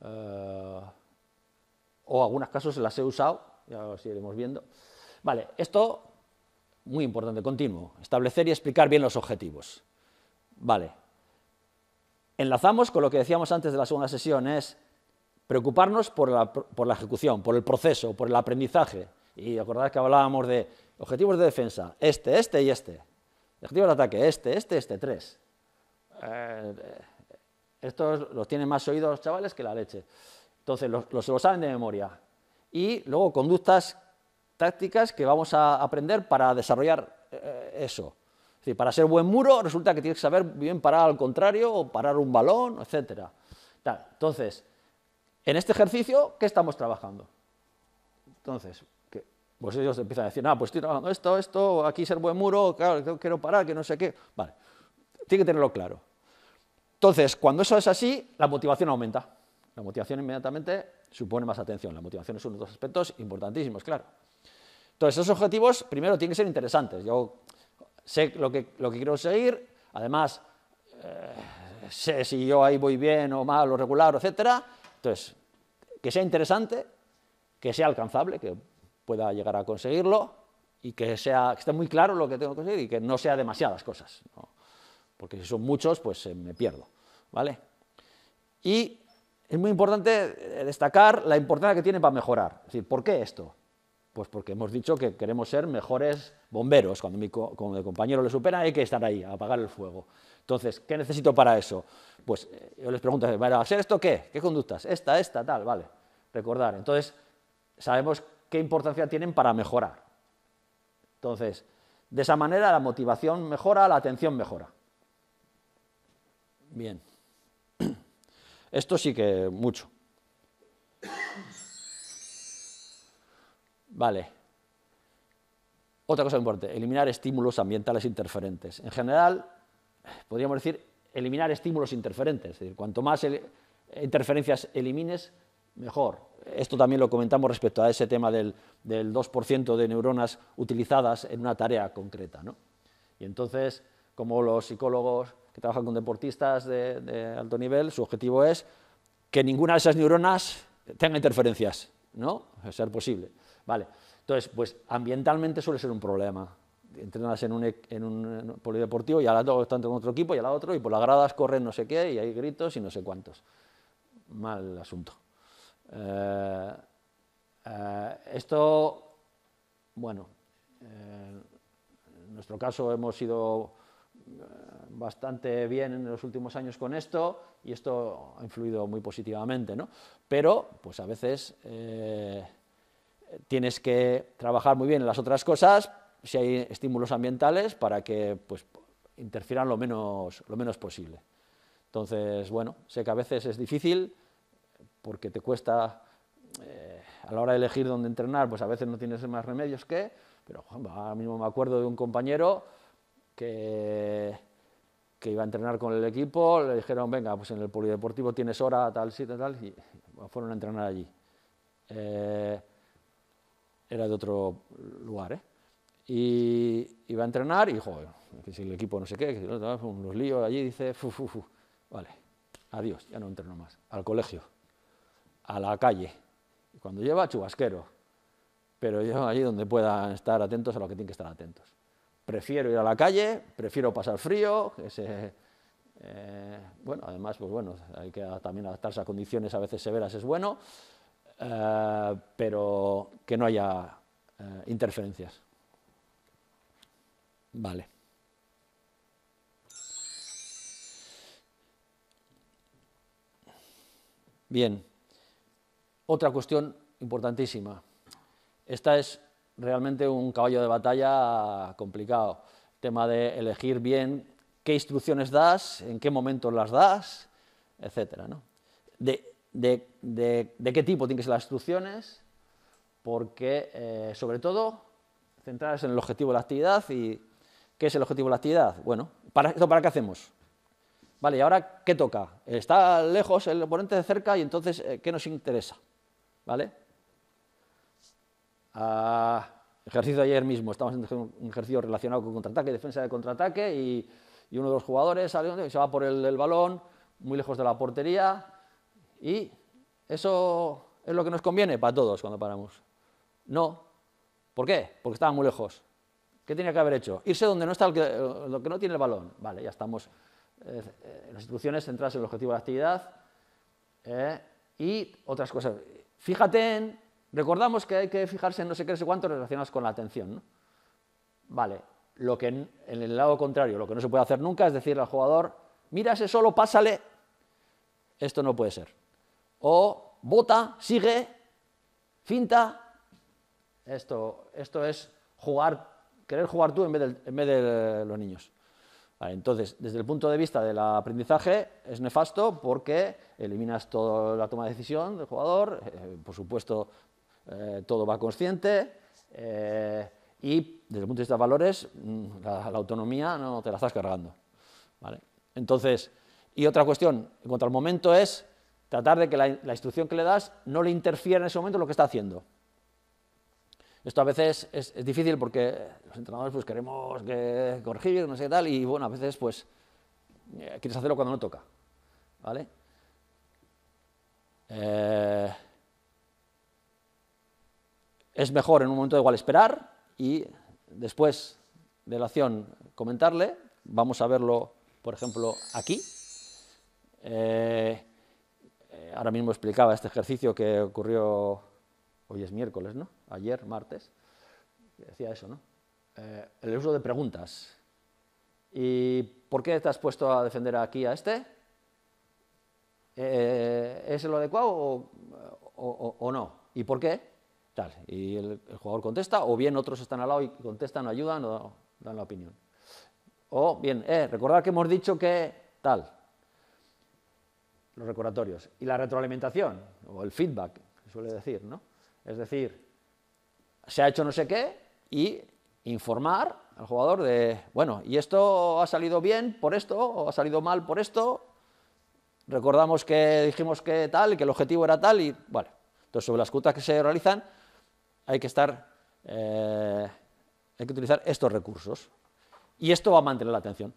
o en algunos casos las he usado, ya lo iremos viendo. Vale, esto, muy importante, continuo, establecer y explicar bien los objetivos. Vale, enlazamos con lo que decíamos antes de la segunda sesión, es preocuparnos por la ejecución, por el proceso, por el aprendizaje. Y acordad que hablábamos de objetivos de defensa, este y este. Objetivos de ataque, este, 3. Estos los tienen más oídos los chavales que la leche. Entonces, se lo saben de memoria. Y luego conductas tácticas que vamos a aprender para desarrollar eso. Es decir, para ser buen muro resulta que tienes que saber bien parar al contrario o parar un balón, etc. Entonces, en este ejercicio, ¿qué estamos trabajando? Entonces, pues ellos empiezan a decir, pues estoy trabajando esto, aquí ser buen muro, claro, quiero parar, que no sé qué. Vale, tiene que tenerlo claro. Entonces, cuando eso es así, la motivación aumenta. La motivación inmediatamente supone más atención. La motivación es uno de los aspectos importantísimos, claro. Entonces, esos objetivos, primero, tienen que ser interesantes. Yo sé lo que quiero seguir, además, sé si yo ahí voy bien o mal o regular, etc. Entonces, que sea interesante, que sea alcanzable, que pueda llegar a conseguirlo y que esté muy claro lo que tengo que conseguir y que no sea demasiadas cosas, ¿no? Porque si son muchos, pues me pierdo, ¿vale? Y es muy importante destacar la importancia que tiene para mejorar. Es decir, ¿por qué esto? Pues porque hemos dicho que queremos ser mejores bomberos. Cuando mi compañero le supera, hay que estar ahí, a apagar el fuego. Entonces, ¿qué necesito para eso? Pues yo les pregunto, ¿va a ser esto qué? ¿Qué conductas? Esta, tal, vale. Recordar. Entonces, sabemos qué importancia tienen para mejorar. Entonces, de esa manera la motivación mejora, la atención mejora. Bien. Esto sí que mucho. Vale. Otra cosa importante, eliminar estímulos ambientales interferentes. En general, podríamos decir eliminar estímulos interferentes. Es decir, cuanto más interferencias elimines, mejor. Esto también lo comentamos respecto a ese tema del 2% de neuronas utilizadas en una tarea concreta, ¿no? Y entonces, como los psicólogos que trabajan con deportistas de alto nivel, su objetivo es que ninguna de esas neuronas tenga interferencias, ¿no? A ser posible. Vale. Entonces, pues ambientalmente suele ser un problema. Entrenas en un polideportivo y al lado están con otro equipo y al lado otro, y por las gradas corren no sé qué y hay gritos y no sé cuántos. Mal asunto. Esto, bueno, en nuestro caso hemos ido bastante bien en los últimos años con esto y esto ha influido muy positivamente, ¿no? Pero, pues a veces tienes que trabajar muy bien en las otras cosas si hay estímulos ambientales para que pues, interfieran lo menos posible. Entonces, bueno, sé que a veces es difícil porque te cuesta, a la hora de elegir dónde entrenar, pues a veces no tienes más remedios que, pero ahora mismo me acuerdo de un compañero que iba a entrenar con el equipo, le dijeron, venga, pues en el polideportivo tienes hora, tal sitio, tal, y fueron a entrenar allí. Era de otro lugar, y iba a entrenar y, joder, que si el equipo no sé qué, que unos líos allí, dice, vale, adiós, ya no entreno más, al colegio, a la calle, y cuando lleva, chubasquero, pero yo allí donde puedan estar atentos a lo que tienen que estar atentos. Prefiero ir a la calle, prefiero pasar frío, bueno, además, pues bueno, hay que también adaptarse a condiciones a veces severas, es bueno, pero que no haya interferencias. Vale. Bien, otra cuestión importantísima. Esta es realmente un caballo de batalla complicado. El tema de elegir bien qué instrucciones das, en qué momentos las das, etcétera, ¿no? De qué tipo tienen que ser las instrucciones, porque, sobre todo, centrarse en el objetivo de la actividad. ¿Y qué es el objetivo de la actividad? Bueno, ¿para qué hacemos? Vale, ¿y ahora qué toca? Está lejos el oponente de cerca y entonces, ¿qué nos interesa? ¿Vale? Ejercicio de ayer mismo, estamos en un ejercicio relacionado con contraataque, defensa de contraataque, y uno de los jugadores se va por el balón, muy lejos de la portería, y eso es lo que nos conviene para todos cuando paramos. No. ¿Por qué? Porque estaba muy lejos. ¿Qué tenía que haber hecho? Irse donde no está lo que no tiene el balón. Vale, ya estamos. Las instrucciones centradas en el objetivo de la actividad, y otras cosas. Fíjate recordamos que hay que fijarse en no sé qué, no sé cuánto relacionados con la atención, ¿no? Vale, lo que en el lado contrario, lo que no se puede hacer nunca es decirle al jugador, mira ese solo, pásale, esto no puede ser. O bota, sigue, finta, esto es querer jugar tú en vez de los niños. Vale, entonces, desde el punto de vista del aprendizaje, es nefasto porque eliminas toda la toma de decisión del jugador, por supuesto, todo va consciente, y desde el punto de vista de valores, la autonomía no te la estás cargando. ¿Vale? Entonces, y otra cuestión, en cuanto al momento, es tratar de que la instrucción que le das no le interfiera en ese momento en lo que está haciendo. Esto a veces es difícil porque los entrenadores pues queremos corregir, no sé qué tal, y bueno, a veces pues quieres hacerlo cuando no toca, ¿vale? Es mejor en un momento igual esperar y después de la acción comentarle. Vamos a verlo, por ejemplo, aquí. Ahora mismo explicaba este ejercicio que ocurrió, hoy es miércoles, ¿no? Ayer, martes, decía eso, ¿no? El uso de preguntas. ¿Y por qué te has puesto a defender aquí a este? ¿Es lo adecuado o no? ¿Y por qué? Tal. Y el jugador contesta, o bien otros están al lado y contestan, ayudan o dan la opinión. O bien, recordad que hemos dicho que tal. Los recordatorios. Y la retroalimentación, o el feedback, se suele decir, ¿no? Es decir, se ha hecho no sé qué y informar al jugador de, bueno, y esto ha salido bien por esto, o ha salido mal por esto, recordamos que dijimos que tal, y que el objetivo era tal, y vale. Entonces, sobre las conductas que se realizan, hay que utilizar estos recursos. Y esto va a mantener la atención,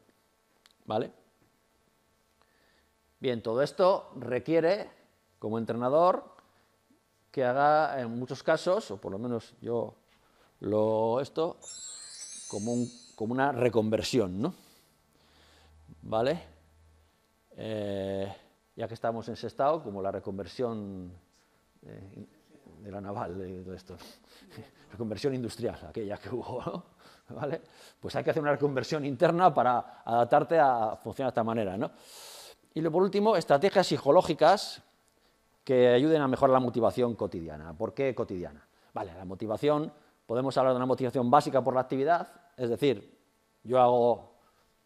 ¿vale? Bien, todo esto requiere, como entrenador, que haga en muchos casos, o por lo menos yo como una reconversión, ¿no? ¿Vale? Ya que estamos en Sestao, como la reconversión de la naval, de todo esto, reconversión industrial, aquella que hubo, ¿no? ¿Vale? Pues hay que hacer una reconversión interna para adaptarte a funcionar de esta manera, ¿no? Y por último, estrategias psicológicas que ayuden a mejorar la motivación cotidiana. ¿Por qué cotidiana? Vale, la motivación, podemos hablar de una motivación básica por la actividad, es decir, yo hago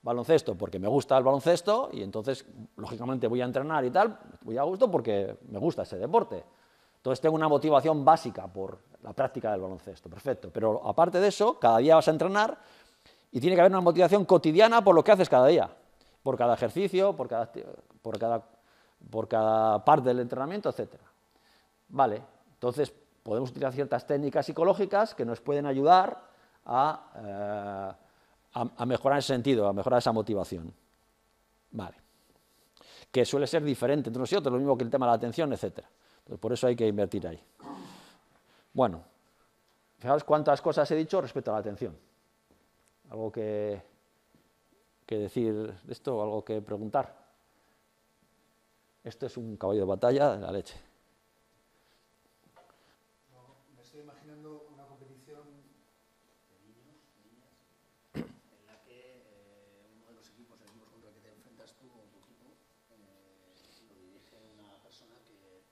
baloncesto porque me gusta el baloncesto y entonces, lógicamente, voy a entrenar y tal, voy a gusto porque me gusta ese deporte. Entonces tengo una motivación básica por la práctica del baloncesto, perfecto. Pero aparte de eso, cada día vas a entrenar y tiene que haber una motivación cotidiana por lo que haces cada día, por cada ejercicio, por cada parte del entrenamiento, etc. Vale, entonces podemos utilizar ciertas técnicas psicológicas que nos pueden ayudar a mejorar ese sentido, a mejorar esa motivación. Vale. Que suele ser diferente entre unos y otros, lo mismo que el tema de la atención, etc. Entonces, por eso hay que invertir ahí. Bueno, fijaos cuántas cosas he dicho respecto a la atención. ¿Algo que decir de esto o algo que preguntar? Esto es un caballo de batalla de la leche. No, me estoy imaginando una competición de niños, niñas, en la que uno de los equipos, el equipo contra el que te enfrentas tú o tu equipo, lo dirige una persona que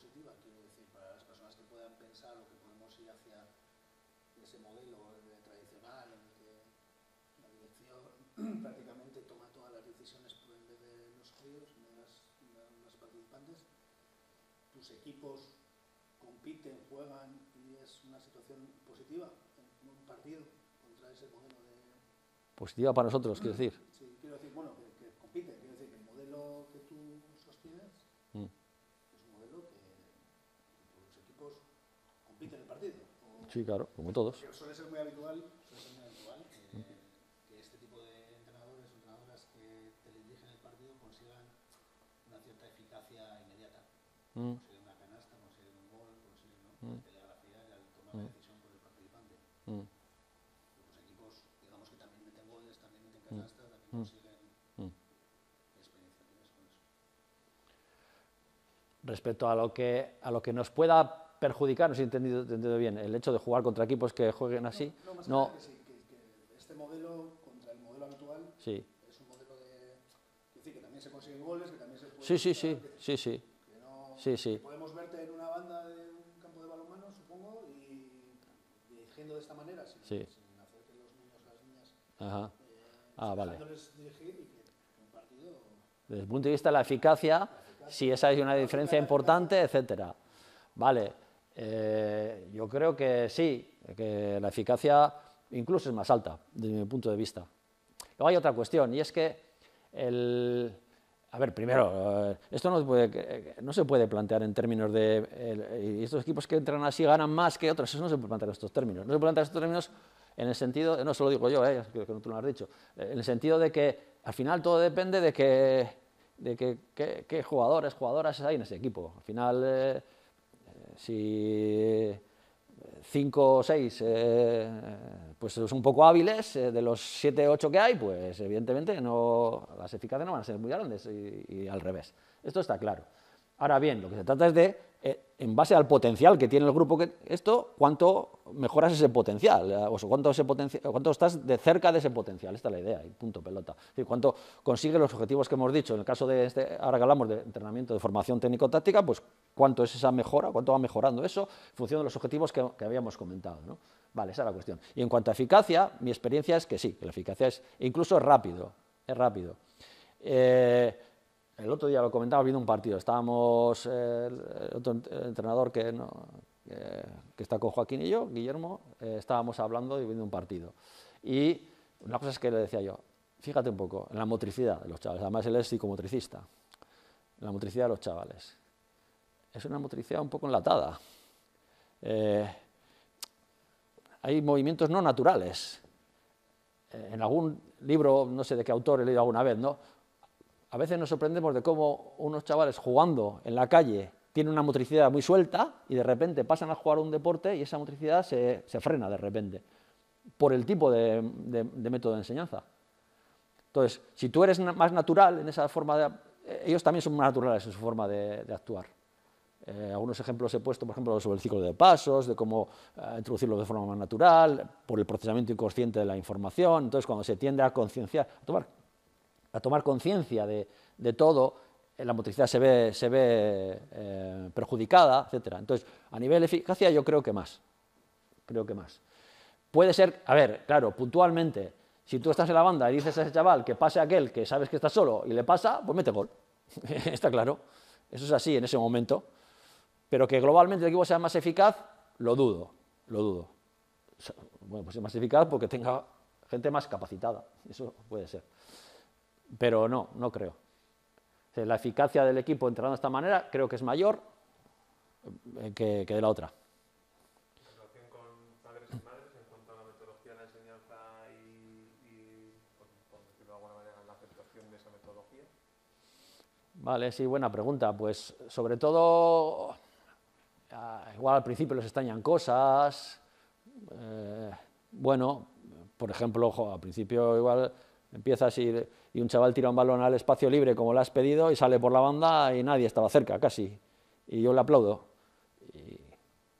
positiva, quiero decir, para las personas que puedan pensar o que podemos ir hacia ese modelo tradicional en el que la dirección prácticamente toma todas las decisiones por ende de los críos, de las participantes. Tus equipos compiten, juegan y es una situación positiva en un partido contra ese modelo de... Positiva para nosotros, quiero decir. Sí, quiero decir, bueno, que compiten, quiero decir que el modelo que tú sostienes es un modelo que los equipos compiten en el partido. Sí, claro, como todos. Suele ser muy habitual que este tipo de entrenadores o entrenadoras que te dirigen el partido consigan una cierta eficacia inmediata. Consiguen una canasta, consiguen un gol, consiguen pelear la final y al tomar la decisión por el participante. Los equipos, digamos que también meten goles, también meten canastas, también consiguen... ¿Qué experiencia tienes con eso? Respecto a lo que nos pueda perjudicar, no sé si he entendido bien, el hecho de jugar contra equipos que jueguen así, no. Que sí, que este modelo contra el modelo habitual sí. Es un modelo de... Es decir, que también se consiguen goles, que también se puede... Sí. Que no, Sí. que podemos verte en una banda de un campo de balonmano, supongo, y dirigiendo de esta manera, sin hacer que los niños, las niñas... vale. Dejándoles dirigir y que un partido... Desde el punto de vista de la eficacia, si esa es una diferencia importante, etcétera. Vale. Yo creo que sí, que la eficacia incluso es más alta, desde mi punto de vista. Luego hay otra cuestión, y es que a ver, primero, esto no se puede plantear en términos de... estos equipos que entran así ganan más que otros, eso no se puede plantear en estos términos. No se puede plantear en estos términos en el sentido, no se lo digo yo, que tú lo has dicho, en el sentido de que al final todo depende de qué jugadoras hay en ese equipo. Al final... si 5 o 6 pues son un poco hábiles, de los 7 o 8 que hay, pues evidentemente las eficacias no van a ser muy grandes y al revés. Esto está claro. Ahora bien, lo que se trata es de, en base al potencial que tiene el grupo, cuánto mejoras ese potencial, o cuánto estás de cerca de ese potencial. Esta es la idea, y punto, pelota. Es decir, cuánto consigues los objetivos que hemos dicho. En el caso de ahora que hablamos de entrenamiento de formación técnico-táctica, pues cuánto es esa mejora, cuánto va mejorando eso, en función de los objetivos que habíamos comentado, ¿no? Vale, esa es la cuestión. Y en cuanto a eficacia, mi experiencia es que sí, que la eficacia incluso es rápido. El otro día lo comentaba viendo un partido, estábamos, el otro entrenador que está con Joaquín y yo, Guillermo, estábamos hablando y viendo un partido. Y una cosa es que le decía yo, fíjate un poco en la motricidad de los chavales, además él es psicomotricista, en la motricidad de los chavales. Es una motricidad un poco enlatada. Hay movimientos no naturales. En algún libro, no sé de qué autor he leído alguna vez, ¿no? A veces nos sorprendemos de cómo unos chavales jugando en la calle tienen una motricidad muy suelta y de repente pasan a jugar un deporte y esa motricidad se frena de repente por el tipo de método de enseñanza. Entonces, si tú eres más natural en esa forma de... ellos también son más naturales en su forma de actuar. Algunos ejemplos he puesto, por ejemplo, sobre el ciclo de pasos, de cómo introducirlo de forma más natural, por el procesamiento inconsciente de la información. Entonces, cuando se tiende a concienciar, a tomar conciencia de todo, la motricidad se ve perjudicada, etc. Entonces, a nivel de eficacia, yo creo que más. Puede ser, a ver, claro, puntualmente, si tú estás en la banda y dices a ese chaval que pase aquel que sabes que está solo y le pasa, pues mete gol. Está claro. Eso es así en ese momento. Pero que globalmente el equipo sea más eficaz, lo dudo. Bueno, pues es más eficaz porque tenga gente más capacitada. Eso puede ser. Pero no creo. La eficacia del equipo entrenando de esta manera creo que es mayor que de la otra. En relación con padres y madres, en cuanto a la metodología de la enseñanza y por decirlo de alguna manera, la aceptación de esa metodología. Vale, sí, buena pregunta. Pues sobre todo, igual al principio les extrañan cosas. Bueno, por ejemplo, al principio igual empiezas y un chaval tira un balón al espacio libre como lo has pedido y sale por la banda y nadie estaba cerca, casi. Y yo le aplaudo.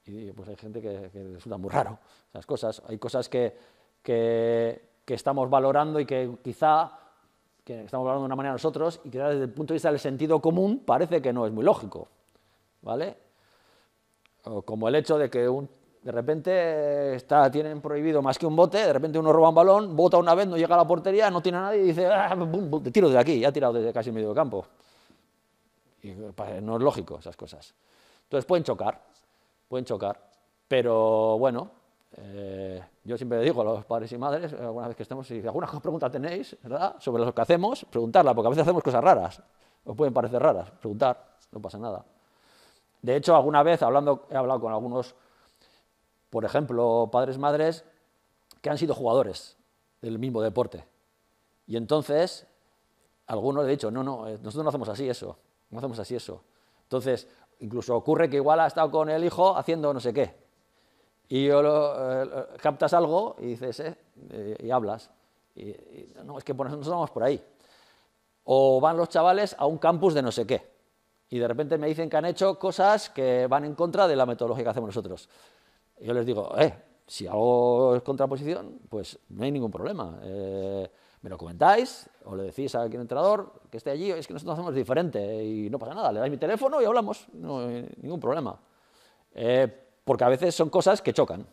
Y pues hay gente que resulta muy raro esas cosas. Hay cosas que estamos valorando y que quizá estamos valorando de una manera nosotros y que desde el punto de vista del sentido común parece que no es muy lógico, ¿vale? O como el hecho de que de repente tienen prohibido más que un bote, de repente uno roba un balón, bota una vez, no llega a la portería, no tiene a nadie y dice, bum, bum, te tiro de aquí, ya ha tirado desde casi medio campo. Y no es lógico esas cosas. Entonces pueden chocar, pero bueno, yo siempre digo a los padres y madres, alguna vez que estemos, si alguna pregunta tenéis, ¿verdad?, sobre lo que hacemos, preguntarla, porque a veces hacemos cosas raras, os pueden parecer raras, preguntar, no pasa nada. De hecho, alguna vez he hablado con algunos, por ejemplo, padres, madres, que han sido jugadores del mismo deporte. Y entonces, algunos he dicho, no, nosotros no hacemos así eso, no hacemos así eso. Entonces, incluso ocurre que igual ha estado con el hijo haciendo no sé qué. Y captas algo y dices, y hablas. No, es que nosotros vamos por ahí. O van los chavales a un campus de no sé qué. Y de repente me dicen que han hecho cosas que van en contra de la metodología que hacemos nosotros. Y yo les digo, si algo es contraposición, pues no hay ningún problema. Me lo comentáis, o le decís a aquel entrenador que esté allí, es que nosotros hacemos diferente y no pasa nada, le dais mi teléfono y hablamos, no hay ningún problema. Porque a veces son cosas que chocan.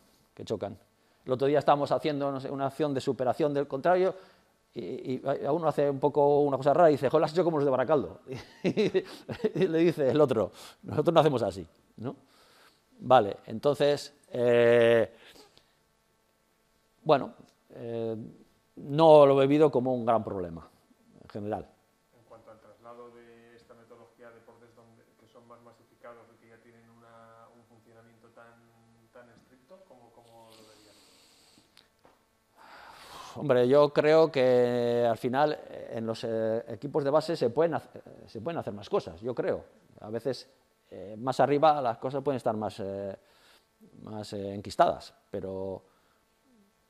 El otro día estábamos haciendo, no sé, una acción de superación del contrario y a uno hace un poco una cosa rara y dice, joder, lo has hecho como los de Baracaldo. Y le dice el otro, nosotros no hacemos así, ¿no? Vale, entonces, no lo he vivido como un gran problema, en general. En cuanto al traslado de esta metodología a deportes que son más masificados y que ya tienen un funcionamiento tan estricto, ¿cómo lo verían? Hombre, yo creo que al final en los equipos de base se pueden hacer más cosas, yo creo. A veces más arriba las cosas pueden estar más enquistadas, pero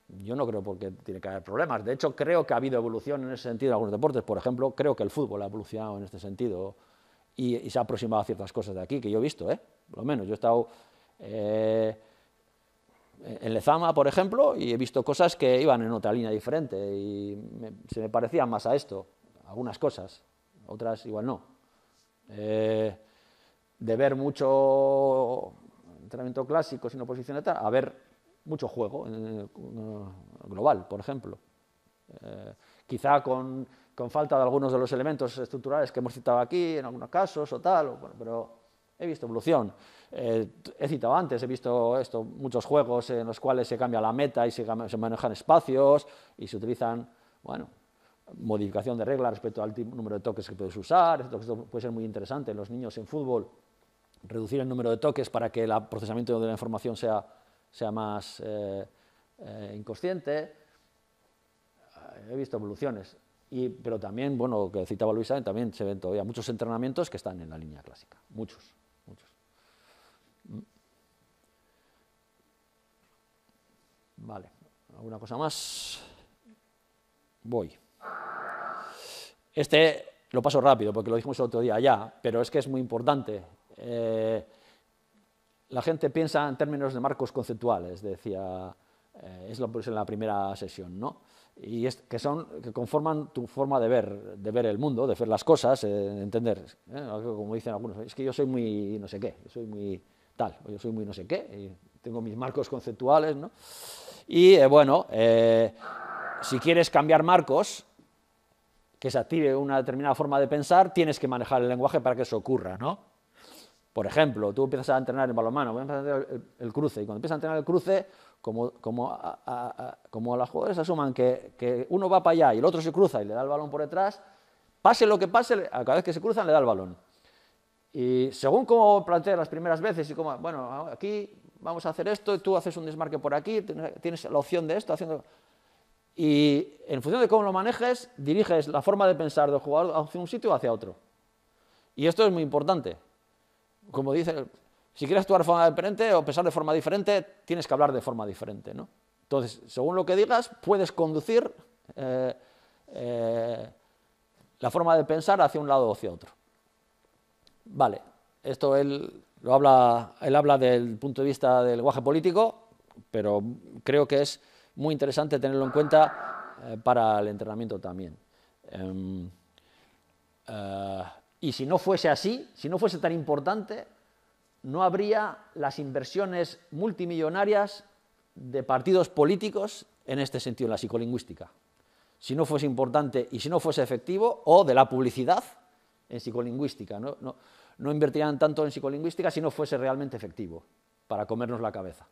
yo no creo porque tiene que haber problemas. De hecho, creo que ha habido evolución en ese sentido en algunos deportes. Por ejemplo, creo que el fútbol ha evolucionado en este sentido y se ha aproximado a ciertas cosas de aquí, que yo he visto, por lo menos. Yo he estado en Lezama, por ejemplo, y he visto cosas que iban en otra línea diferente y se me parecían más a esto, algunas cosas, otras igual no. De ver mucho entrenamiento clásico sin oposición y tal, a ver mucho juego global, por ejemplo. Quizá con falta de algunos de los elementos estructurales que hemos citado aquí, en algunos casos o tal, pero he visto evolución. He citado antes, he visto muchos juegos en los cuales se cambia la meta y se manejan espacios y se utilizan, modificación de reglas respecto al número de toques que puedes usar. Esto puede ser muy interesante en los niños en fútbol, reducir el número de toques para que el procesamiento de la información sea más inconsciente. He visto evoluciones, pero también, que citaba Luisa, también se ven todavía muchos entrenamientos que están en la línea clásica, muchos. Vale, ¿alguna cosa más? Voy. Lo paso rápido porque lo dijimos el otro día ya, pero es que es muy importante. La gente piensa en términos de marcos conceptuales, decía, es lo que en la primera sesión, ¿no? Y que conforman tu forma de ver el mundo, de ver las cosas, entender. Como dicen algunos, es que yo soy muy no sé qué, yo soy muy tal, o yo soy muy no sé qué, y tengo mis marcos conceptuales, ¿no? Y si quieres cambiar marcos, que se active una determinada forma de pensar, tienes que manejar el lenguaje para que eso ocurra, ¿no? Por ejemplo, tú empiezas a entrenar en balonmano, empiezas a entrenar el cruce, y cuando empiezas a entrenar el cruce, como los jugadores asuman que uno va para allá y el otro se cruza y le da el balón por detrás, pase lo que pase, cada vez que se cruzan le da el balón. Y según cómo planteas las primeras veces, y como, aquí vamos a hacer esto, y tú haces un desmarque por aquí, tienes la opción de esto, y en función de cómo lo manejes, diriges la forma de pensar del jugador hacia un sitio o hacia otro. Y esto es muy importante. Como dice, si quieres actuar de forma diferente o pensar de forma diferente, tienes que hablar de forma diferente, ¿no? Entonces, según lo que digas, puedes conducir la forma de pensar hacia un lado o hacia otro. Vale, esto él habla del punto de vista del lenguaje político, pero creo que es muy interesante tenerlo en cuenta para el entrenamiento también. Y si no fuese así, si no fuese tan importante, no habría las inversiones multimillonarias de partidos políticos en este sentido, en la psicolingüística. Si no fuese importante y si no fuese efectivo, o de la publicidad en psicolingüística. No invertirían tanto en psicolingüística si no fuese realmente efectivo, para comernos la cabeza.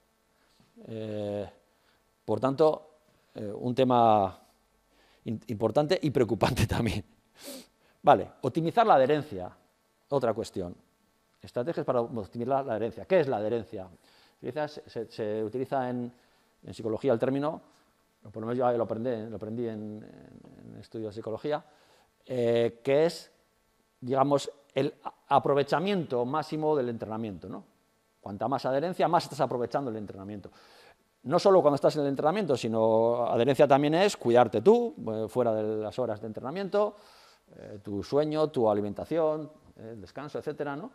Por tanto, un tema importante y preocupante también. Vale, optimizar la adherencia, otra cuestión. Estrategias para optimizar la adherencia. ¿Qué es la adherencia? Se utiliza en psicología el término, por lo menos yo lo aprendí en estudios de psicología, que es, digamos, el aprovechamiento máximo del entrenamiento, ¿no? Cuanta más adherencia, más estás aprovechando el entrenamiento. No solo cuando estás en el entrenamiento, sino adherencia también es cuidarte tú, fuera de las horas de entrenamiento, tu sueño, tu alimentación, el descanso, etcétera, ¿no?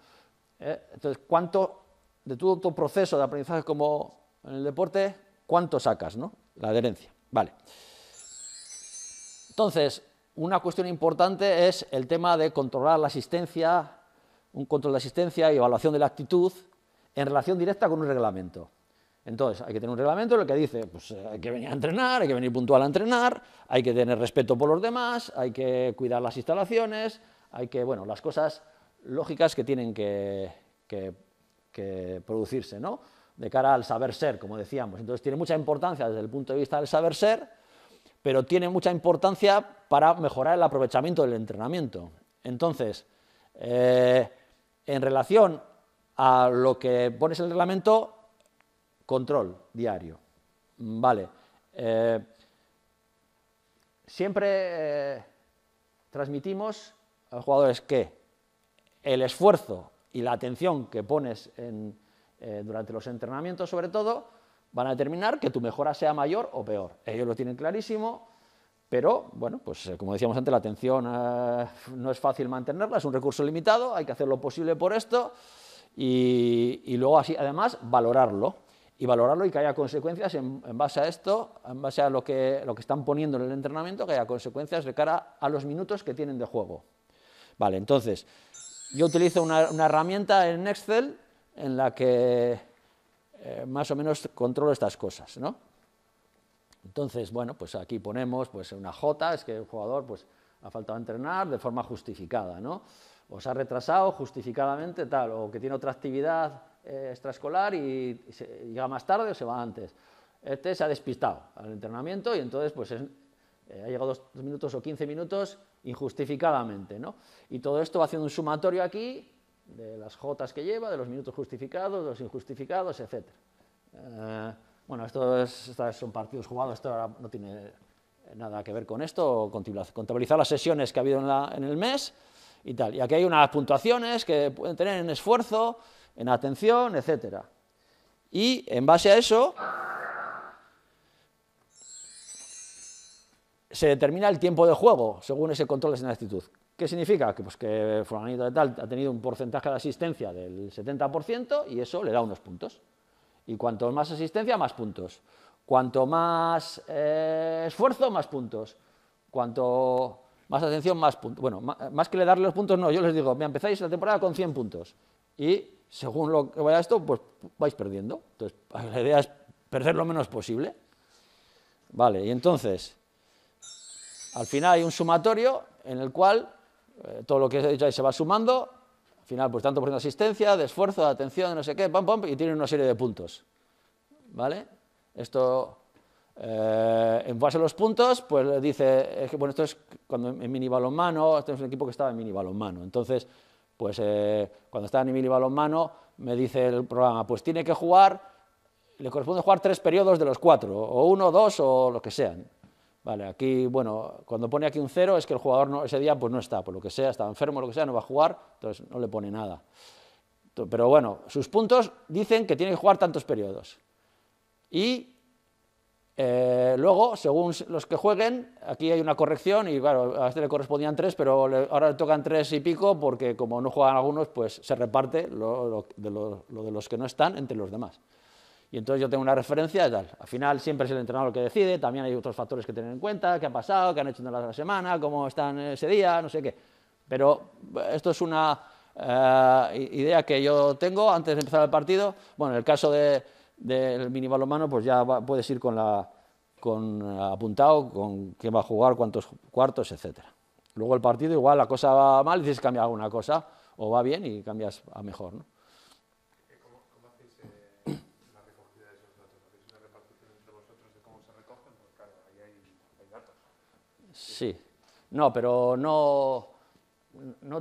Entonces, ¿cuánto de todo tu proceso de aprendizaje como en el deporte, cuánto sacas, ¿no? La adherencia. Vale. Entonces, una cuestión importante es el tema de controlar la asistencia, un control de asistencia y evaluación de la actitud en relación directa con un reglamento. Entonces, hay que tener un reglamento en el que dice, pues hay que venir a entrenar, hay que venir puntual a entrenar, hay que tener respeto por los demás, hay que cuidar las instalaciones, hay que, bueno, las cosas lógicas que tienen que producirse, ¿no? De cara al saber ser, como decíamos. Entonces, tiene mucha importancia desde el punto de vista del saber ser, pero tiene mucha importancia para mejorar el aprovechamiento del entrenamiento. Entonces, en relación a lo que pones en el reglamento, control diario. Vale. Siempre transmitimos a los jugadores que el esfuerzo y la atención que pones durante los entrenamientos, sobre todo, van a determinar que tu mejora sea mayor o peor. Ellos lo tienen clarísimo, pero, bueno, pues como decíamos antes, la atención no es fácil mantenerla, es un recurso limitado, hay que hacer lo posible por esto y luego así, además, valorarlo y que haya consecuencias en base a esto, en base a lo que están poniendo en el entrenamiento, que haya consecuencias de cara a los minutos que tienen de juego. Vale, entonces, yo utilizo una herramienta en Excel en la que más o menos controlo estas cosas, ¿no? Entonces, bueno, pues aquí ponemos pues una J, es que el jugador pues ha faltado entrenar de forma justificada, ¿no? O se ha retrasado justificadamente tal, o que tiene otra actividad extraescolar y llega más tarde o se va antes. Este se ha despistado al entrenamiento y entonces pues ha llegado 2 minutos o 15 minutos injustificadamente, ¿no? Y todo esto va haciendo un sumatorio aquí de las Jotas que lleva, de los minutos justificados, de los injustificados, etc. Bueno, estos son partidos jugados, esto ahora no tiene nada que ver con esto, contabilizar las sesiones que ha habido en el mes y tal. Y aquí hay unas puntuaciones que pueden tener en esfuerzo, en atención, etc. Y en base a eso se determina el tiempo de juego según ese control de inactitud. ¿Qué significa? Que, pues, que fulanito de tal ha tenido un porcentaje de asistencia del 70% y eso le da unos puntos. Y cuanto más asistencia, más puntos. Cuanto más esfuerzo, más puntos. Cuanto más atención, más puntos. Bueno, más que le darle los puntos, no, yo les digo, mira, empezáis la temporada con 100 puntos. Y según lo que vaya esto, pues vais perdiendo. Entonces, la idea es perder lo menos posible. Vale, y entonces, al final hay un sumatorio en el cual todo lo que he dicho ahí se va sumando. Al final, pues tanto por ciento de asistencia, de esfuerzo, de atención, de no sé qué, pam, pam, y tiene una serie de puntos. ¿Vale? Esto, en base a los puntos, pues dice, bueno, esto es cuando en mini balonmano, este es un equipo que estaba en mini balonmano. Entonces, pues cuando estaba en mini balonmano, me dice el programa, pues tiene que jugar, le corresponde jugar 3 periodos de los 4, o 1, 2, o lo que sean. Vale, aquí, bueno, cuando pone aquí un 0 es que el jugador no, ese día pues no está, por lo que sea, está enfermo, lo que sea, no va a jugar, entonces no le pone nada. Pero bueno, sus puntos dicen que tiene que jugar tantos periodos. Y luego, según los que jueguen, aquí hay una corrección y claro, a este le correspondían 3, pero ahora le tocan 3 y pico porque como no juegan algunos, pues se reparte lo de los que no están entre los demás. Y entonces yo tengo una referencia y tal. Al final siempre es el entrenador el que decide, también hay otros factores que tener en cuenta, qué ha pasado, qué han hecho durante la semana, cómo están ese día, no sé qué. Pero esto es una idea que yo tengo antes de empezar el partido. Bueno, en el caso del mini balonmano, pues ya puedes ir con apuntado con quién va a jugar, cuántos cuartos, etcétera. Luego el partido, igual la cosa va mal y dices cambiar alguna cosa, o va bien y cambias a mejor, ¿no? ¿Cómo hacéis la recogida de esos datos? ¿Hacéis una repartición entre vosotros de cómo se recogen? Pues claro, ahí hay datos. Sí. No, pero no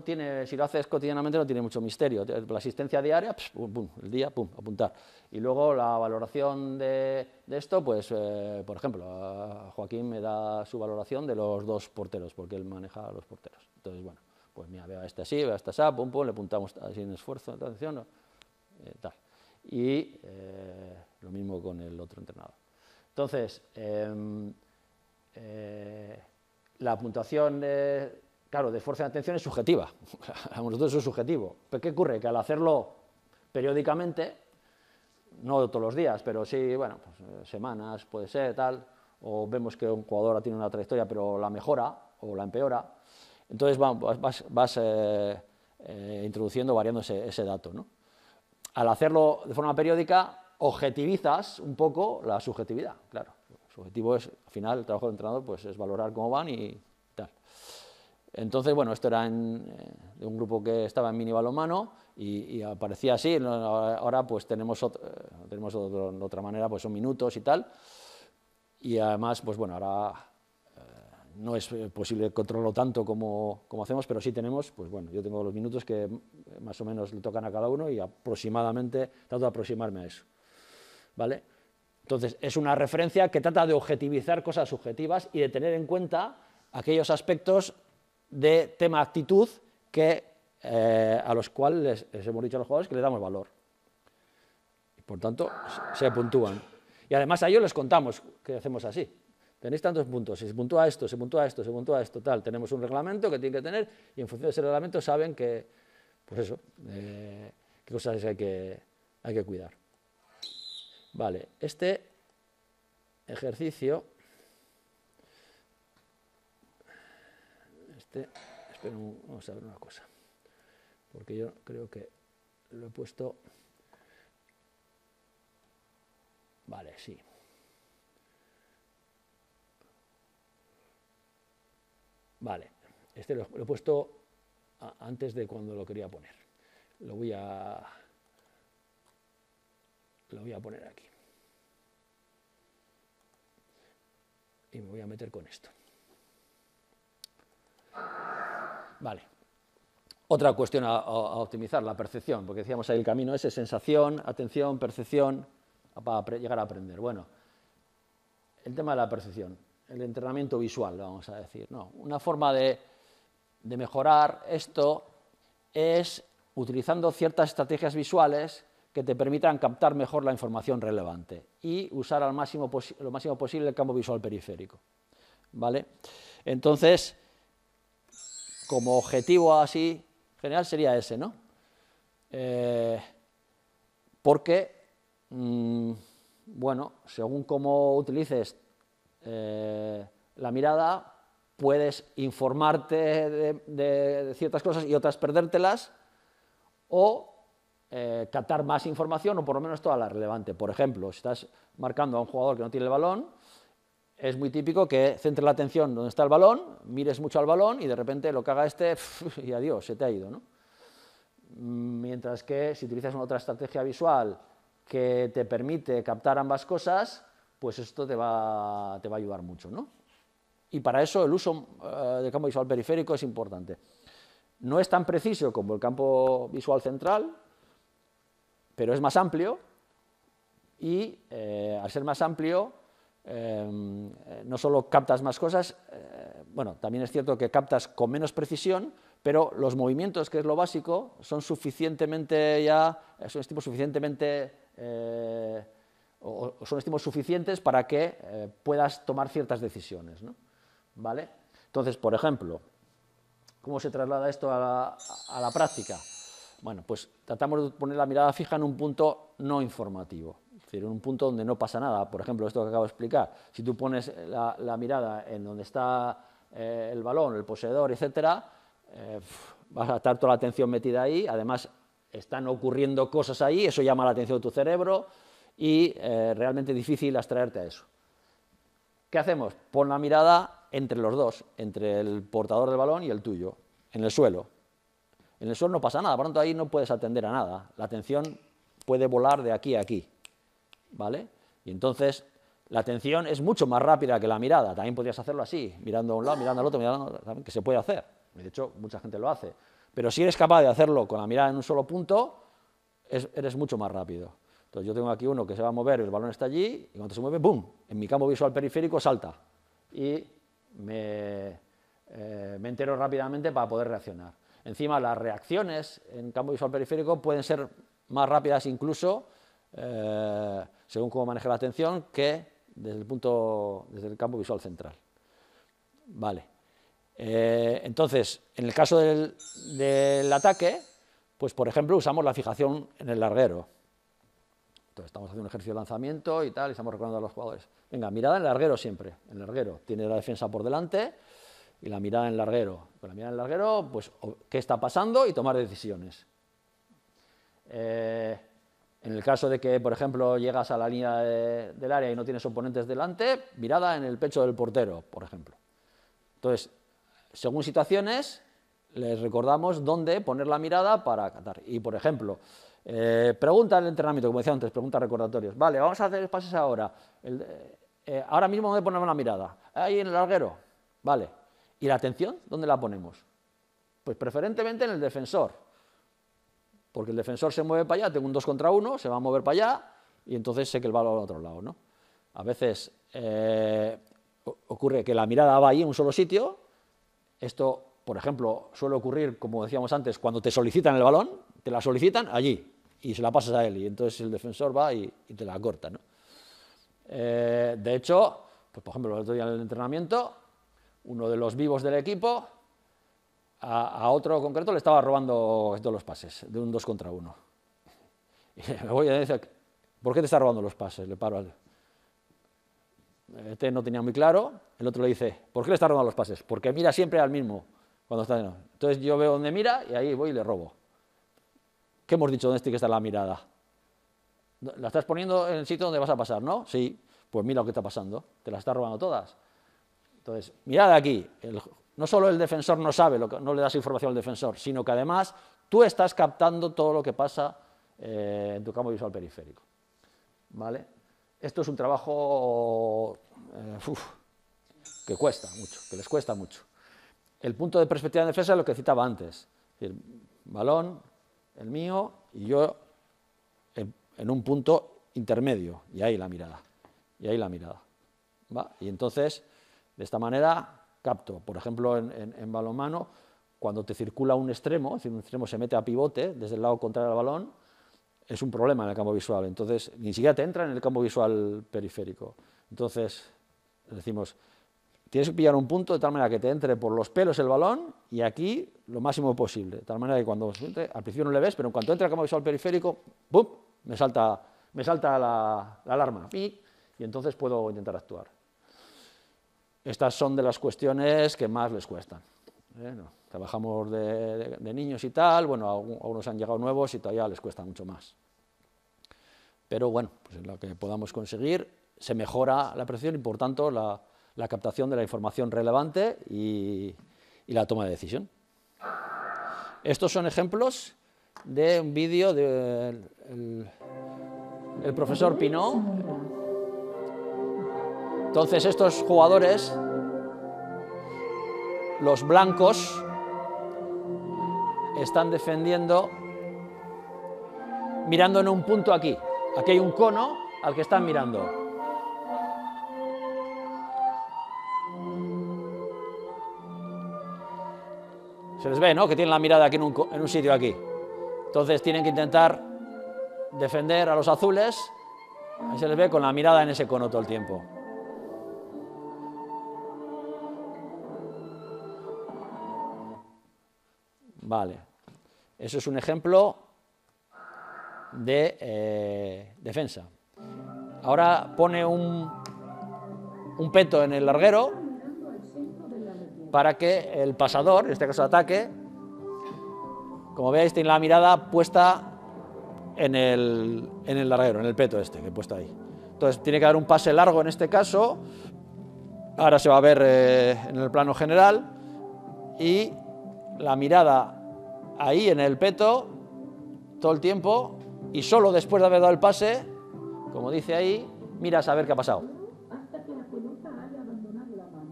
tiene, si lo haces cotidianamente no tiene mucho misterio. La asistencia diaria, pum, pum, el día, pum, apuntar. Y luego la valoración de esto, pues, por ejemplo, a Joaquín me da su valoración de los 2 porteros, porque él maneja a los porteros. Entonces, bueno, pues mira, veo a este así, veo a este así, pum, pum, le apuntamos así en esfuerzo, atención, tal. Y lo mismo con el otro entrenador. Entonces, la puntuación claro, de esfuerzo de atención es subjetiva, a nosotros eso es subjetivo. ¿Pero qué ocurre? Que al hacerlo periódicamente, no todos los días, pero sí, bueno, pues, semanas, puede ser, tal, o vemos que un jugador tiene una trayectoria pero la mejora o la empeora, entonces vas introduciendo, variando ese dato, ¿no? Al hacerlo de forma periódica, objetivizas un poco la subjetividad, claro. El subjetivo es, al final, el trabajo del entrenador pues, es valorar cómo van y tal. Entonces, bueno, esto era de un grupo que estaba en mini balonmano y aparecía así. Ahora pues tenemos otra manera, pues son minutos y tal. Y además, pues bueno, ahora no es posible controlarlo tanto como hacemos, pero sí tenemos, pues bueno, yo tengo los minutos que más o menos le tocan a cada uno y aproximadamente trato de aproximarme a eso, ¿vale? Entonces, es una referencia que trata de objetivizar cosas subjetivas y de tener en cuenta aquellos aspectos de tema actitud que, a los cuales les hemos dicho a los jugadores que le damos valor. Y por tanto, se puntúan. Y además a ellos les contamos que hacemos así. Tenéis tantos puntos, si se puntúa esto, se puntúa esto, se puntúa esto, tal. Tenemos un reglamento que tienen que tener y en función de ese reglamento saben que, pues eso, qué cosas hay que cuidar. Vale, este ejercicio, espera, vamos a ver una cosa, porque yo creo que lo he puesto, vale, sí. Vale, este lo he puesto antes de cuando lo quería poner. Lo voy a poner aquí. Y me voy a meter con esto. Vale. Otra cuestión a optimizar, la percepción, porque decíamos ahí el camino ese, sensación, atención, percepción, para llegar a aprender. Bueno, el tema de la percepción, el entrenamiento visual, vamos a decir. No, una forma de mejorar esto es utilizando ciertas estrategias visuales que te permitan captar mejor la información relevante y usar lo máximo posible el campo visual periférico, ¿vale? Entonces, como objetivo así general sería ese, ¿no? Porque, bueno, según cómo utilices la mirada, puedes informarte de ciertas cosas y otras perdértelas, o captar más información, o por lo menos toda la relevante. Por ejemplo, si estás marcando a un jugador que no tiene el balón, es muy típico que centres la atención donde está el balón, mires mucho al balón y de repente lo que haga y adiós, se te ha ido, ¿no? Mientras que si utilizas otra estrategia visual que te permite captar ambas cosas, pues esto te va a ayudar mucho, ¿no? Y para eso el uso del campo visual periférico es importante. No es tan preciso como el campo visual central, pero es más amplio y al ser más amplio no solo captas más cosas, bueno, también es cierto que captas con menos precisión, pero los movimientos, que es lo básico, son suficientemente son estímulos suficientemente o son estímulos suficientes para que puedas tomar ciertas decisiones, ¿no? ¿Vale? Entonces, por ejemplo, ¿cómo se traslada esto a la práctica? Bueno, pues tratamos de poner la mirada fija en un punto no informativo, es decir, en un punto donde no pasa nada. Por ejemplo, esto que acabo de explicar, si tú pones la mirada en donde está el balón, el poseedor, etcétera, vas a estar toda la atención metida ahí, además están ocurriendo cosas ahí, eso llama la atención de tu cerebro y realmente es difícil abstraerte a eso. ¿Qué hacemos? Pon la mirada entre los dos, entre el portador del balón y el tuyo, en el suelo. En el suelo no pasa nada, por lo tanto ahí no puedes atender a nada, la atención puede volar de aquí a aquí, ¿vale? Y entonces la atención es mucho más rápida que la mirada, también podrías hacerlo así, mirando a un lado, mirando al otro, que se puede hacer, de hecho mucha gente lo hace, pero si eres capaz de hacerlo con la mirada en un solo punto, eres mucho más rápido. Entonces yo tengo aquí uno que se va a mover, el balón está allí, y cuando se mueve, ¡bum!, en mi campo visual periférico salta, y me entero rápidamente para poder reaccionar. Encima las reacciones en campo visual periférico pueden ser más rápidas incluso, según cómo maneje la atención, que desde el campo visual central. Vale. Entonces, en el caso del ataque, pues por ejemplo usamos la fijación en el larguero. Entonces estamos haciendo un ejercicio de lanzamiento y tal, y estamos recordando a los jugadores. Venga, mirada en el larguero siempre. En el larguero tiene la defensa por delante y la mirada en el larguero. Con la mirada en el larguero, pues qué está pasando y tomar decisiones. En el caso de que, por ejemplo, llegas a la línea del área y no tienes oponentes delante, mirada en el pecho del portero, por ejemplo. Entonces, según situaciones, les recordamos dónde poner la mirada para acatar. Y, por ejemplo, pregunta del entrenamiento, como decía antes, preguntas recordatorios. Vale, vamos a hacer pases ahora. Ahora mismo, ¿dónde ponemos la mirada? Ahí en el larguero. Vale. ¿Y la atención? ¿Dónde la ponemos? Pues preferentemente en el defensor. Porque el defensor se mueve para allá, tengo un 2 contra 1, se va a mover para allá y entonces sé que el balón va al otro lado, ¿no? A veces ocurre que la mirada va ahí en un solo sitio. Esto, por ejemplo, suele ocurrir, como decíamos antes, cuando te solicitan el balón, te la solicitan allí y se la pasas a él y entonces el defensor va y te la corta, ¿no? De hecho, pues, por ejemplo, el otro día en el entrenamiento, uno de los vivos del equipo a otro concreto le estaba robando todos los pases, de un 2 contra 1. Y me voy a decir, ¿por qué te está robando los pases? Le paro al... Este no tenía muy claro, el otro le dice, ¿por qué le está robando los pases? Porque mira siempre al mismo cuando está... Entonces yo veo dónde mira y ahí voy y le robo. ¿Qué hemos dicho? ¿Dónde tiene que estar la mirada? ¿La estás poniendo en el sitio donde vas a pasar, no? Sí, pues mira lo que está pasando, te las está robando todas. Entonces, mirad aquí, no solo el defensor no sabe, no le das información al defensor, sino que además tú estás captando todo lo que pasa en tu campo visual periférico. ¿Vale? Esto es un trabajo que cuesta mucho, que les cuesta mucho. El punto de perspectiva de defensa es lo que citaba antes. Es decir, balón, el mío, y yo en un punto intermedio, y ahí la mirada. Y ahí la mirada. ¿Va? Y entonces, de esta manera, capto. Por ejemplo, en balonmano, cuando te circula un extremo, es decir, un extremo se mete a pivote desde el lado contrario al balón, es un problema en el campo visual. Entonces, ni siquiera te entra en el campo visual periférico. Entonces, decimos, tienes que pillar un punto de tal manera que te entre por los pelos el balón y aquí lo máximo posible. De tal manera que cuando entre, al principio no le ves, pero en cuanto entra al campo visual periférico, ¡bum!, me salta la alarma. Y entonces puedo intentar actuar. Estas son de las cuestiones que más les cuestan. No, trabajamos de niños y tal, bueno, algunos han llegado nuevos y todavía les cuesta mucho más. Pero bueno, pues en lo que podamos conseguir se mejora la percepción y por tanto la captación de la información relevante y la toma de decisión. Estos son ejemplos de un vídeo del profesor Pinot. Entonces estos jugadores, los blancos, están defendiendo mirando en un punto aquí. Aquí hay un cono al que están mirando. Se les ve, ¿no?, que tienen la mirada aquí en un sitio aquí. Entonces tienen que intentar defender a los azules. Ahí se les ve con la mirada en ese cono todo el tiempo. Vale, eso es un ejemplo de defensa. Ahora pone un peto en el larguero para que el pasador, en este caso ataque, como veis, tiene la mirada puesta en el larguero, en el peto este que he puesto ahí. Entonces tiene que dar un pase largo en este caso, ahora se va a ver en el plano general, y la mirada ahí en el peto todo el tiempo, y solo después de haber dado el pase, como dice ahí, miras a ver qué ha pasado. Hasta que la pelota haya abandonado la mano.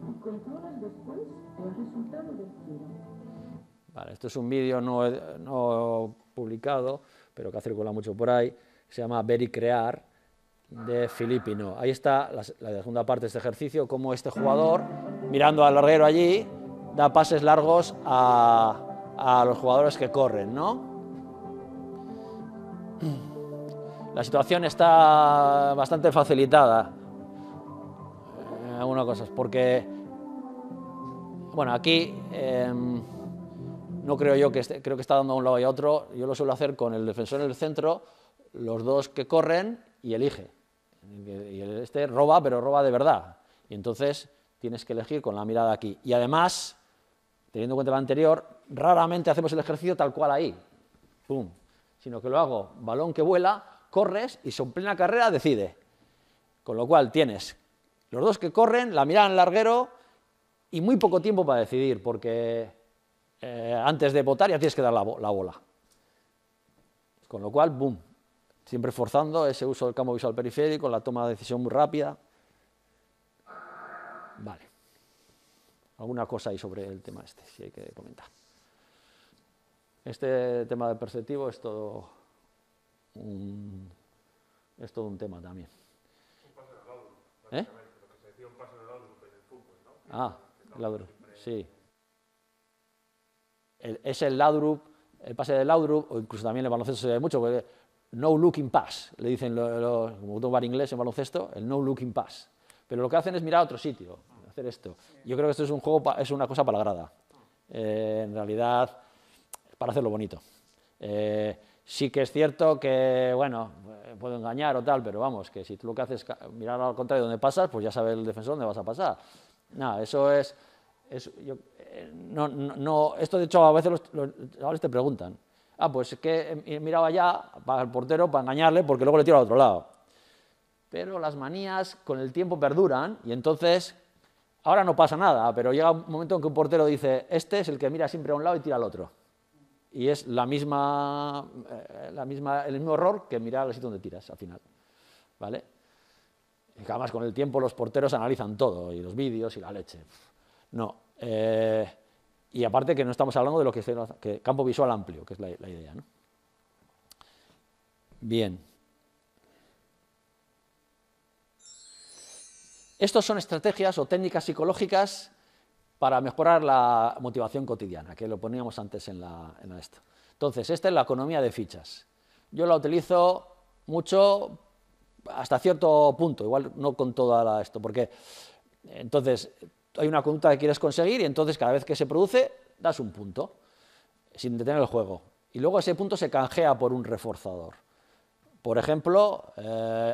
Y controlas después el resultado del tiro. Vale, esto es un vídeo no publicado, pero que ha circulado mucho por ahí, se llama Ver y Crear, de Filipino. Ahí está la segunda parte de este ejercicio, cómo este jugador, mirando al larguero allí, da pases largos a los jugadores que corren, ¿no? La situación está bastante facilitada en algunas cosas, porque, bueno, aquí no creo yo que creo que está dando a un lado y a otro. Yo lo suelo hacer con el defensor en el centro, los dos que corren y elige. Y este roba, pero roba de verdad. Y entonces tienes que elegir con la mirada aquí. Y además, teniendo en cuenta lo anterior, raramente hacemos el ejercicio tal cual ahí, ¡pum!, sino que lo hago, balón que vuela, corres y en plena carrera decide. Con lo cual tienes los dos que corren, la mirada en el larguero y muy poco tiempo para decidir, porque antes de votar ya tienes que dar la bola. Con lo cual, ¡boom!, siempre forzando ese uso del campo visual periférico, la toma de decisión muy rápida. Vale. Alguna cosa ahí sobre el tema este, si hay que comentar. Este tema de perceptivo es todo un tema también. Un pase del lado, básicamente, lo que se decía un pase del lado en el fútbol, ¿no? Ah, el Laudrup, sí. Es el Laudrup, el pase del Laudrup, o incluso también el baloncesto se ve mucho, porque no looking pass, le dicen como tomar inglés en baloncesto, el no looking pass. Pero lo que hacen es mirar a otro sitio, hacer esto. Yo creo que esto es un juego, es una cosa para la grada. En realidad, para hacerlo bonito. Sí que es cierto que, bueno, puedo engañar o tal, pero vamos, que si tú lo que haces es mirar al contrario donde pasas, pues ya sabe el defensor dónde vas a pasar. Nada, eso es esto de hecho a veces los chavales te preguntan, pues es que he mirado allá para el portero para engañarle porque luego le tiro al otro lado. Pero las manías con el tiempo perduran y entonces, ahora no pasa nada, pero llega un momento en que un portero dice, este es el que mira siempre a un lado y tira al otro. Y es el mismo error que mirar al sitio donde tiras al final, ¿vale? Y que además con el tiempo los porteros analizan todo, y los vídeos y la leche. No. Y aparte que no estamos hablando de lo que es campo visual amplio, que es la idea, ¿no? Bien. Estos son estrategias o técnicas psicológicas para mejorar la motivación cotidiana, que lo poníamos antes en esto. Entonces, esta es la economía de fichas. Yo la utilizo mucho hasta cierto punto, igual no con toda esto, porque entonces hay una conducta que quieres conseguir y entonces cada vez que se produce das un punto, sin detener el juego. Y luego ese punto se canjea por un reforzador. Por ejemplo,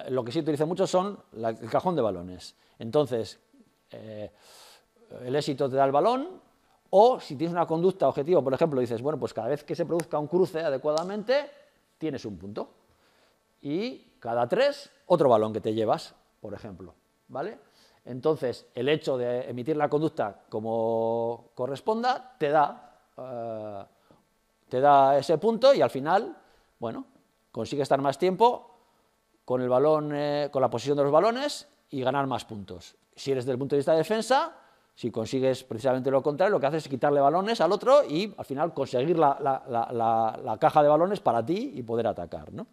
lo que sí utilizo mucho son el cajón de balones. Entonces, el éxito te da el balón, o si tienes una conducta objetivo, por ejemplo, dices, bueno, pues cada vez que se produzca un cruce adecuadamente, tienes un punto. Y cada 3, otro balón que te llevas, por ejemplo, ¿vale? Entonces, el hecho de emitir la conducta como corresponda te da ese punto y al final, bueno, consigues estar más tiempo con el balón, con la posesión de los balones y ganar más puntos. Si eres desde el punto de vista de defensa, si consigues precisamente lo contrario, lo que haces es quitarle balones al otro y al final conseguir la caja de balones para ti y poder atacar, ¿no?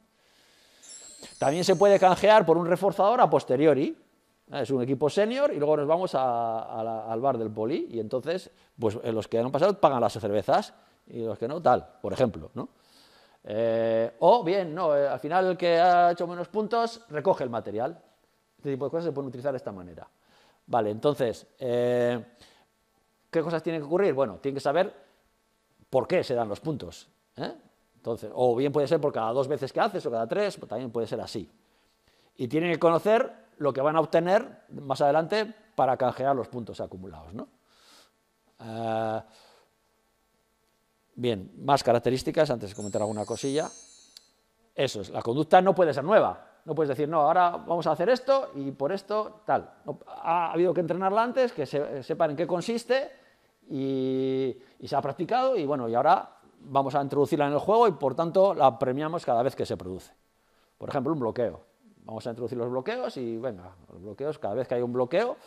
También se puede canjear por un reforzador a posteriori. Es un equipo senior y luego nos vamos al bar del poli y entonces pues los que han pasado pagan las cervezas y los que no, tal, por ejemplo, ¿no? O bien, no, al final el que ha hecho menos puntos recoge el material. Este tipo de cosas se pueden utilizar de esta manera. Vale, entonces, ¿qué cosas tienen que ocurrir? Bueno, tienen que saber por qué se dan los puntos, ¿eh? Entonces, o bien puede ser por cada 2 veces que haces o cada 3, pues también puede ser así. Y tienen que conocer lo que van a obtener más adelante para canjear los puntos acumulados, ¿no? Bien, más características, antes de comentar alguna cosilla. Eso es, la conducta no puede ser nueva. No puedes decir, no, ahora vamos a hacer esto y por esto tal. No, ha habido que entrenarla antes, que sepan en qué consiste y se ha practicado y bueno, y ahora vamos a introducirla en el juego y por tanto la premiamos cada vez que se produce. Por ejemplo, un bloqueo. Vamos a introducir los bloqueos y venga, los bloqueos, cada vez que hay un bloqueo,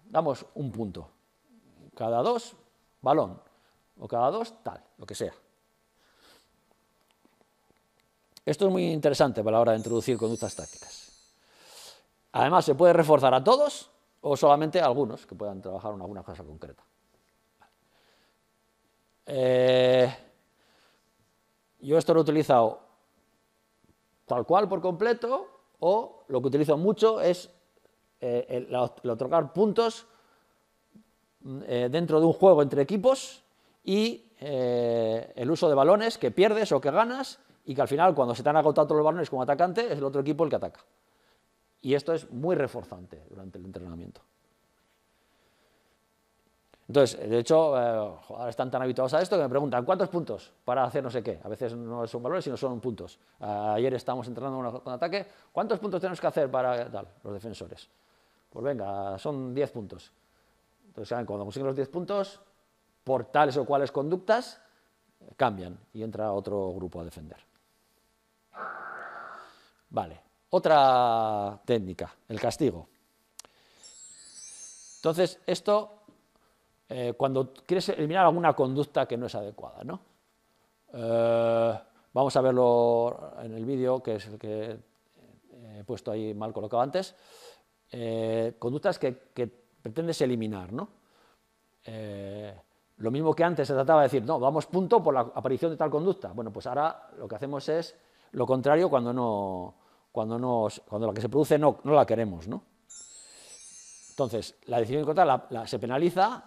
damos un punto. Cada 2, balón. O cada 2, tal, lo que sea. Esto es muy interesante para la hora de introducir conductas tácticas. Además, se puede reforzar a todos o solamente a algunos que puedan trabajar en alguna cosa concreta. Yo esto lo he utilizado tal cual por completo o lo que utilizo mucho es el otorgar puntos dentro de un juego entre equipos y el uso de balones que pierdes o que ganas y que al final, cuando se te han agotado todos los balones como atacante, es el otro equipo el que ataca. Y esto es muy reforzante durante el entrenamiento. Entonces, de hecho, ahora están tan habituados a esto que me preguntan, ¿cuántos puntos para hacer no sé qué? A veces no son valores, sino son puntos. Ayer estábamos entrenando con ataque, ¿cuántos puntos tenemos que hacer para tal? Los defensores. Pues venga, son 10 puntos. Entonces, ¿saben? Cuando consiguen los 10 puntos, por tales o cuales conductas, cambian y entra otro grupo a defender. Vale, otra técnica, el castigo. Entonces, esto, cuando quieres eliminar alguna conducta que no es adecuada, ¿no? Vamos a verlo en el vídeo, que es el que he puesto ahí mal colocado antes. Conductas que pretendes eliminar, ¿no? Lo mismo que antes se trataba de decir, no, damos punto por la aparición de tal conducta. Bueno, pues ahora lo que hacemos es lo contrario cuando la que se produce no la queremos, ¿no? Entonces, la decisión incorrecta se penaliza,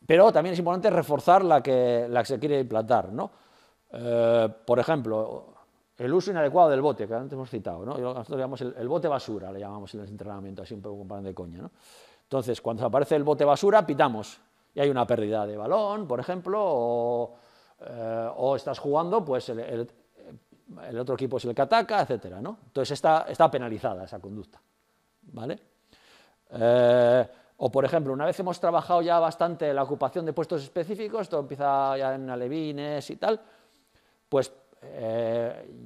pero también es importante reforzar la que se quiere implantar, ¿no? Por ejemplo, el uso inadecuado del bote, que antes hemos citado, ¿no? Nosotros llamamos el bote basura, le llamamos en el entrenamiento, así un poco con pan de coña, ¿no? Entonces, cuando aparece el bote basura, pitamos. Y hay una pérdida de balón, por ejemplo, o estás jugando, pues el otro equipo es el que ataca, etcétera, ¿no? Entonces está penalizada esa conducta, ¿vale? O, por ejemplo, una vez hemos trabajado ya bastante la ocupación de puestos específicos, esto empieza ya en alevines y tal, pues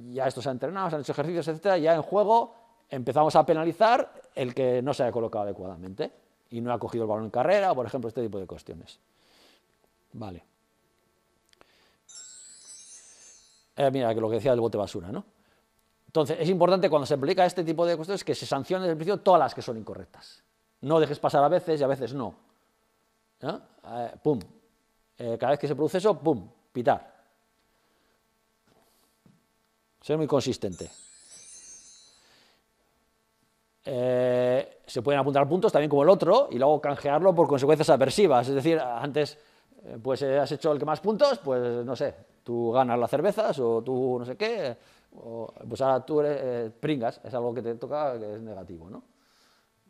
ya estos se han entrenado, se han hecho ejercicios, etcétera, ya en juego empezamos a penalizar el que no se haya colocado adecuadamente y no ha cogido el balón en carrera, por ejemplo, este tipo de cuestiones. Vale. Mira, que lo que decía del bote basura, ¿no? Entonces, es importante cuando se aplica este tipo de cuestiones que se sancionen desde el principio todas las que son incorrectas. No dejes pasar a veces y a veces no. ¿No? Pum. Cada vez que se produce eso, pum, pitar. Ser muy consistente. Se pueden apuntar puntos también como el otro y luego canjearlo por consecuencias aversivas. Es decir, antes pues has hecho el que más puntos, pues no sé, tú ganas las cervezas o tú no sé qué, o, pues ahora tú eres pringas, es algo que te toca que es negativo, ¿no?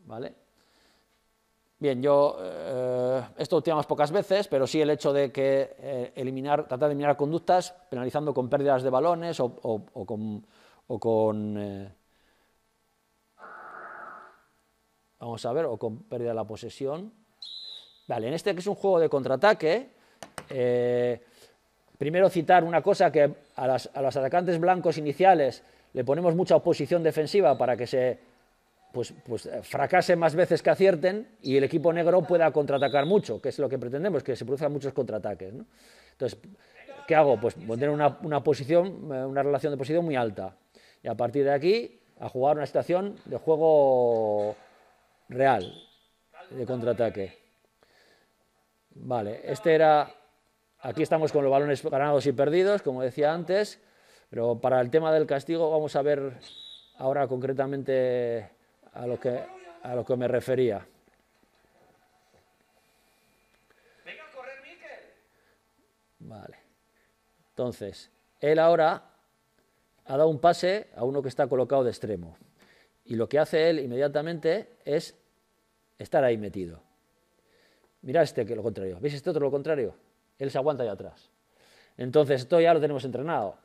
¿Vale? Bien, yo esto lo utilizamos pocas veces, pero sí el hecho de que tratar de eliminar conductas penalizando con pérdidas de balones o con vamos a ver, o con pérdida de la posesión. Vale, en este que es un juego de contraataque, primero citar una cosa que a los atacantes blancos iniciales le ponemos mucha oposición defensiva para que se fracasen más veces que acierten y el equipo negro pueda contraatacar mucho, que es lo que pretendemos, que se produzcan muchos contraataques, ¿no? Entonces, ¿qué hago? Pues poner una posición, una relación de posición muy alta y a partir de aquí a jugar una situación de juego real, de contraataque. Vale, aquí estamos con los balones ganados y perdidos, como decía antes, pero para el tema del castigo vamos a ver ahora concretamente a lo que me refería. Venga a correr, Mikel. Vale. Entonces, él ahora ha dado un pase a uno que está colocado de extremo. Y lo que hace él inmediatamente es estar ahí metido. mirad este que lo contrario, ¿veis este otro lo contrario? Él se aguanta allá atrás. Entonces, esto ya lo tenemos entrenado.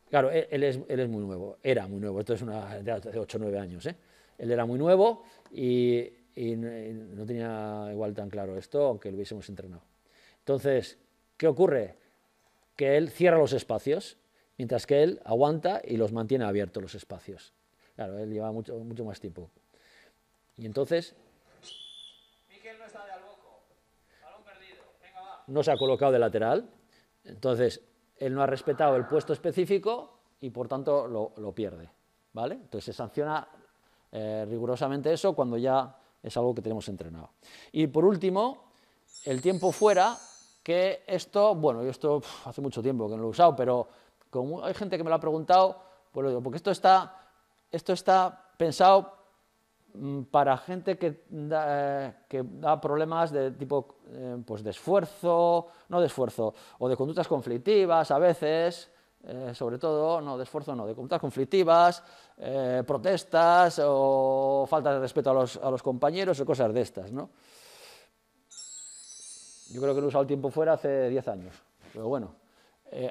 Claro, él es muy nuevo, era muy nuevo, esto es de 8 o 9 años, ¿eh? Él era muy nuevo y no tenía igual tan claro esto, aunque lo hubiésemos entrenado. Entonces, ¿qué ocurre? Que él cierra los espacios, mientras que él aguanta y los mantiene abiertos los espacios. Claro, él lleva mucho más tiempo. Y entonces... Miquel no está de alboco. Balón perdido. Venga, va. No se ha colocado de lateral, entonces él no ha respetado el puesto específico y por tanto lo pierde, ¿vale? Entonces se sanciona rigurosamente eso cuando ya es algo que tenemos entrenado. Y por último, el tiempo fuera, que esto, bueno, yo esto hace mucho tiempo que no lo he usado, pero como hay gente que me lo ha preguntado, pues lo digo, porque esto está pensado para gente que da problemas de tipo pues de esfuerzo, no de esfuerzo, o de conductas conflictivas a veces, sobre todo, no de esfuerzo, no, de conductas conflictivas, protestas o falta de respeto a los compañeros o cosas de estas, ¿no? Yo creo que lo he usado el tiempo fuera hace 10 años, pero bueno.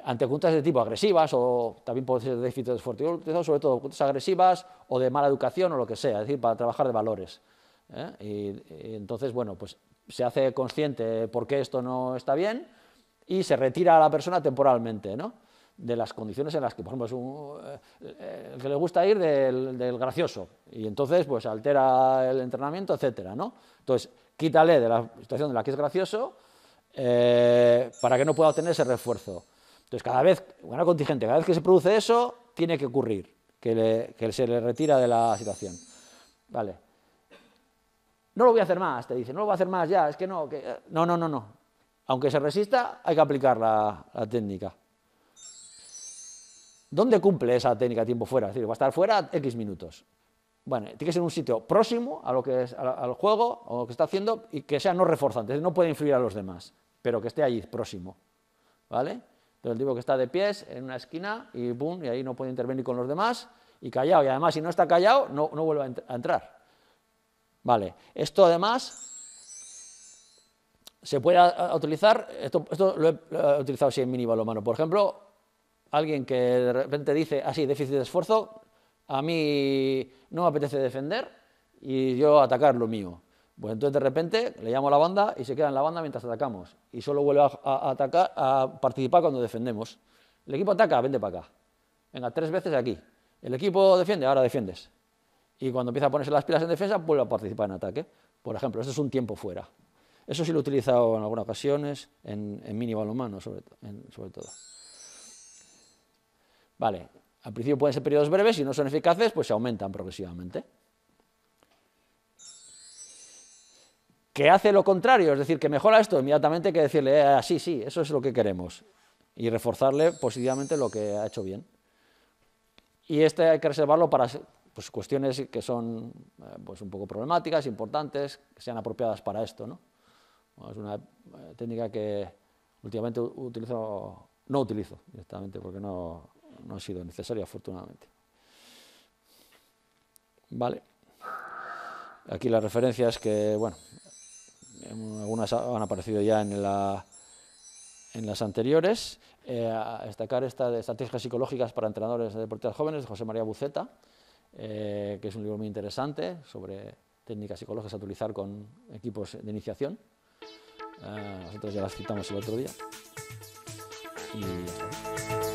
Ante conductas de tipo agresivas o también puede ser de déficit de esfuerzo, yo lo he utilizado sobre todo conductas agresivas o de mala educación o lo que sea, es decir, para trabajar de valores. Y entonces, bueno, pues se hace consciente por qué esto no está bien y se retira a la persona temporalmente, ¿no? De las condiciones en las que, por ejemplo, es el que le gusta ir del gracioso y entonces pues altera el entrenamiento, etcétera, ¿no? Entonces, quítale de la situación en la que es gracioso para que no pueda obtener ese refuerzo. Entonces, cada vez que se produce eso, tiene que ocurrir, que se le retira de la situación. Vale. No lo voy a hacer más, te dice, no lo voy a hacer más ya, es que no. No. Aunque se resista, hay que aplicar la técnica. ¿Dónde cumple esa técnica tiempo fuera? Es decir, va a estar fuera X minutos. Bueno, tiene que ser un sitio próximo a lo que es al juego o lo que está haciendo y que sea no reforzante, es decir, no puede influir a los demás, pero que esté allí próximo, ¿vale? Entonces el tipo que está de pies en una esquina y ¡pum!, y ahí no puede intervenir con los demás y callado, y además si no está callado no vuelve a entrar. Vale, esto además se puede utilizar, esto lo he utilizado así en mini balonmano, por ejemplo, alguien que de repente dice así, déficit de esfuerzo, a mí no me apetece defender y yo atacar lo mío. Pues entonces de repente le llamo a la banda y se queda en la banda mientras atacamos. Y solo vuelve a atacar, a participar cuando defendemos. El equipo ataca, vente para acá. Venga, 3 veces aquí. El equipo defiende, ahora defiendes. Y cuando empieza a ponerse las pilas en defensa, vuelve a participar en ataque. Por ejemplo, eso es un tiempo fuera. Eso sí lo he utilizado en algunas ocasiones, en mini balonmano sobre todo. Vale, al principio pueden ser periodos breves, si no son eficaces, pues se aumentan progresivamente. Que hace lo contrario, es decir, que mejora esto, inmediatamente hay que decirle, sí, eso es lo que queremos, y reforzarle positivamente lo que ha hecho bien. Y hay que reservarlo para pues, cuestiones que son pues, un poco problemáticas, importantes, que sean apropiadas para esto, ¿no? Bueno, es una técnica que últimamente no utilizo directamente, porque no ha sido necesario, afortunadamente. Vale. Aquí las referencias que, bueno, algunas han aparecido ya en las anteriores. A destacar esta de Estrategias psicológicas para entrenadores de deportistas jóvenes, de José María Buceta, que es un libro muy interesante sobre técnicas psicológicas a utilizar con equipos de iniciación. Nosotros ya las citamos el otro día. Y ya está.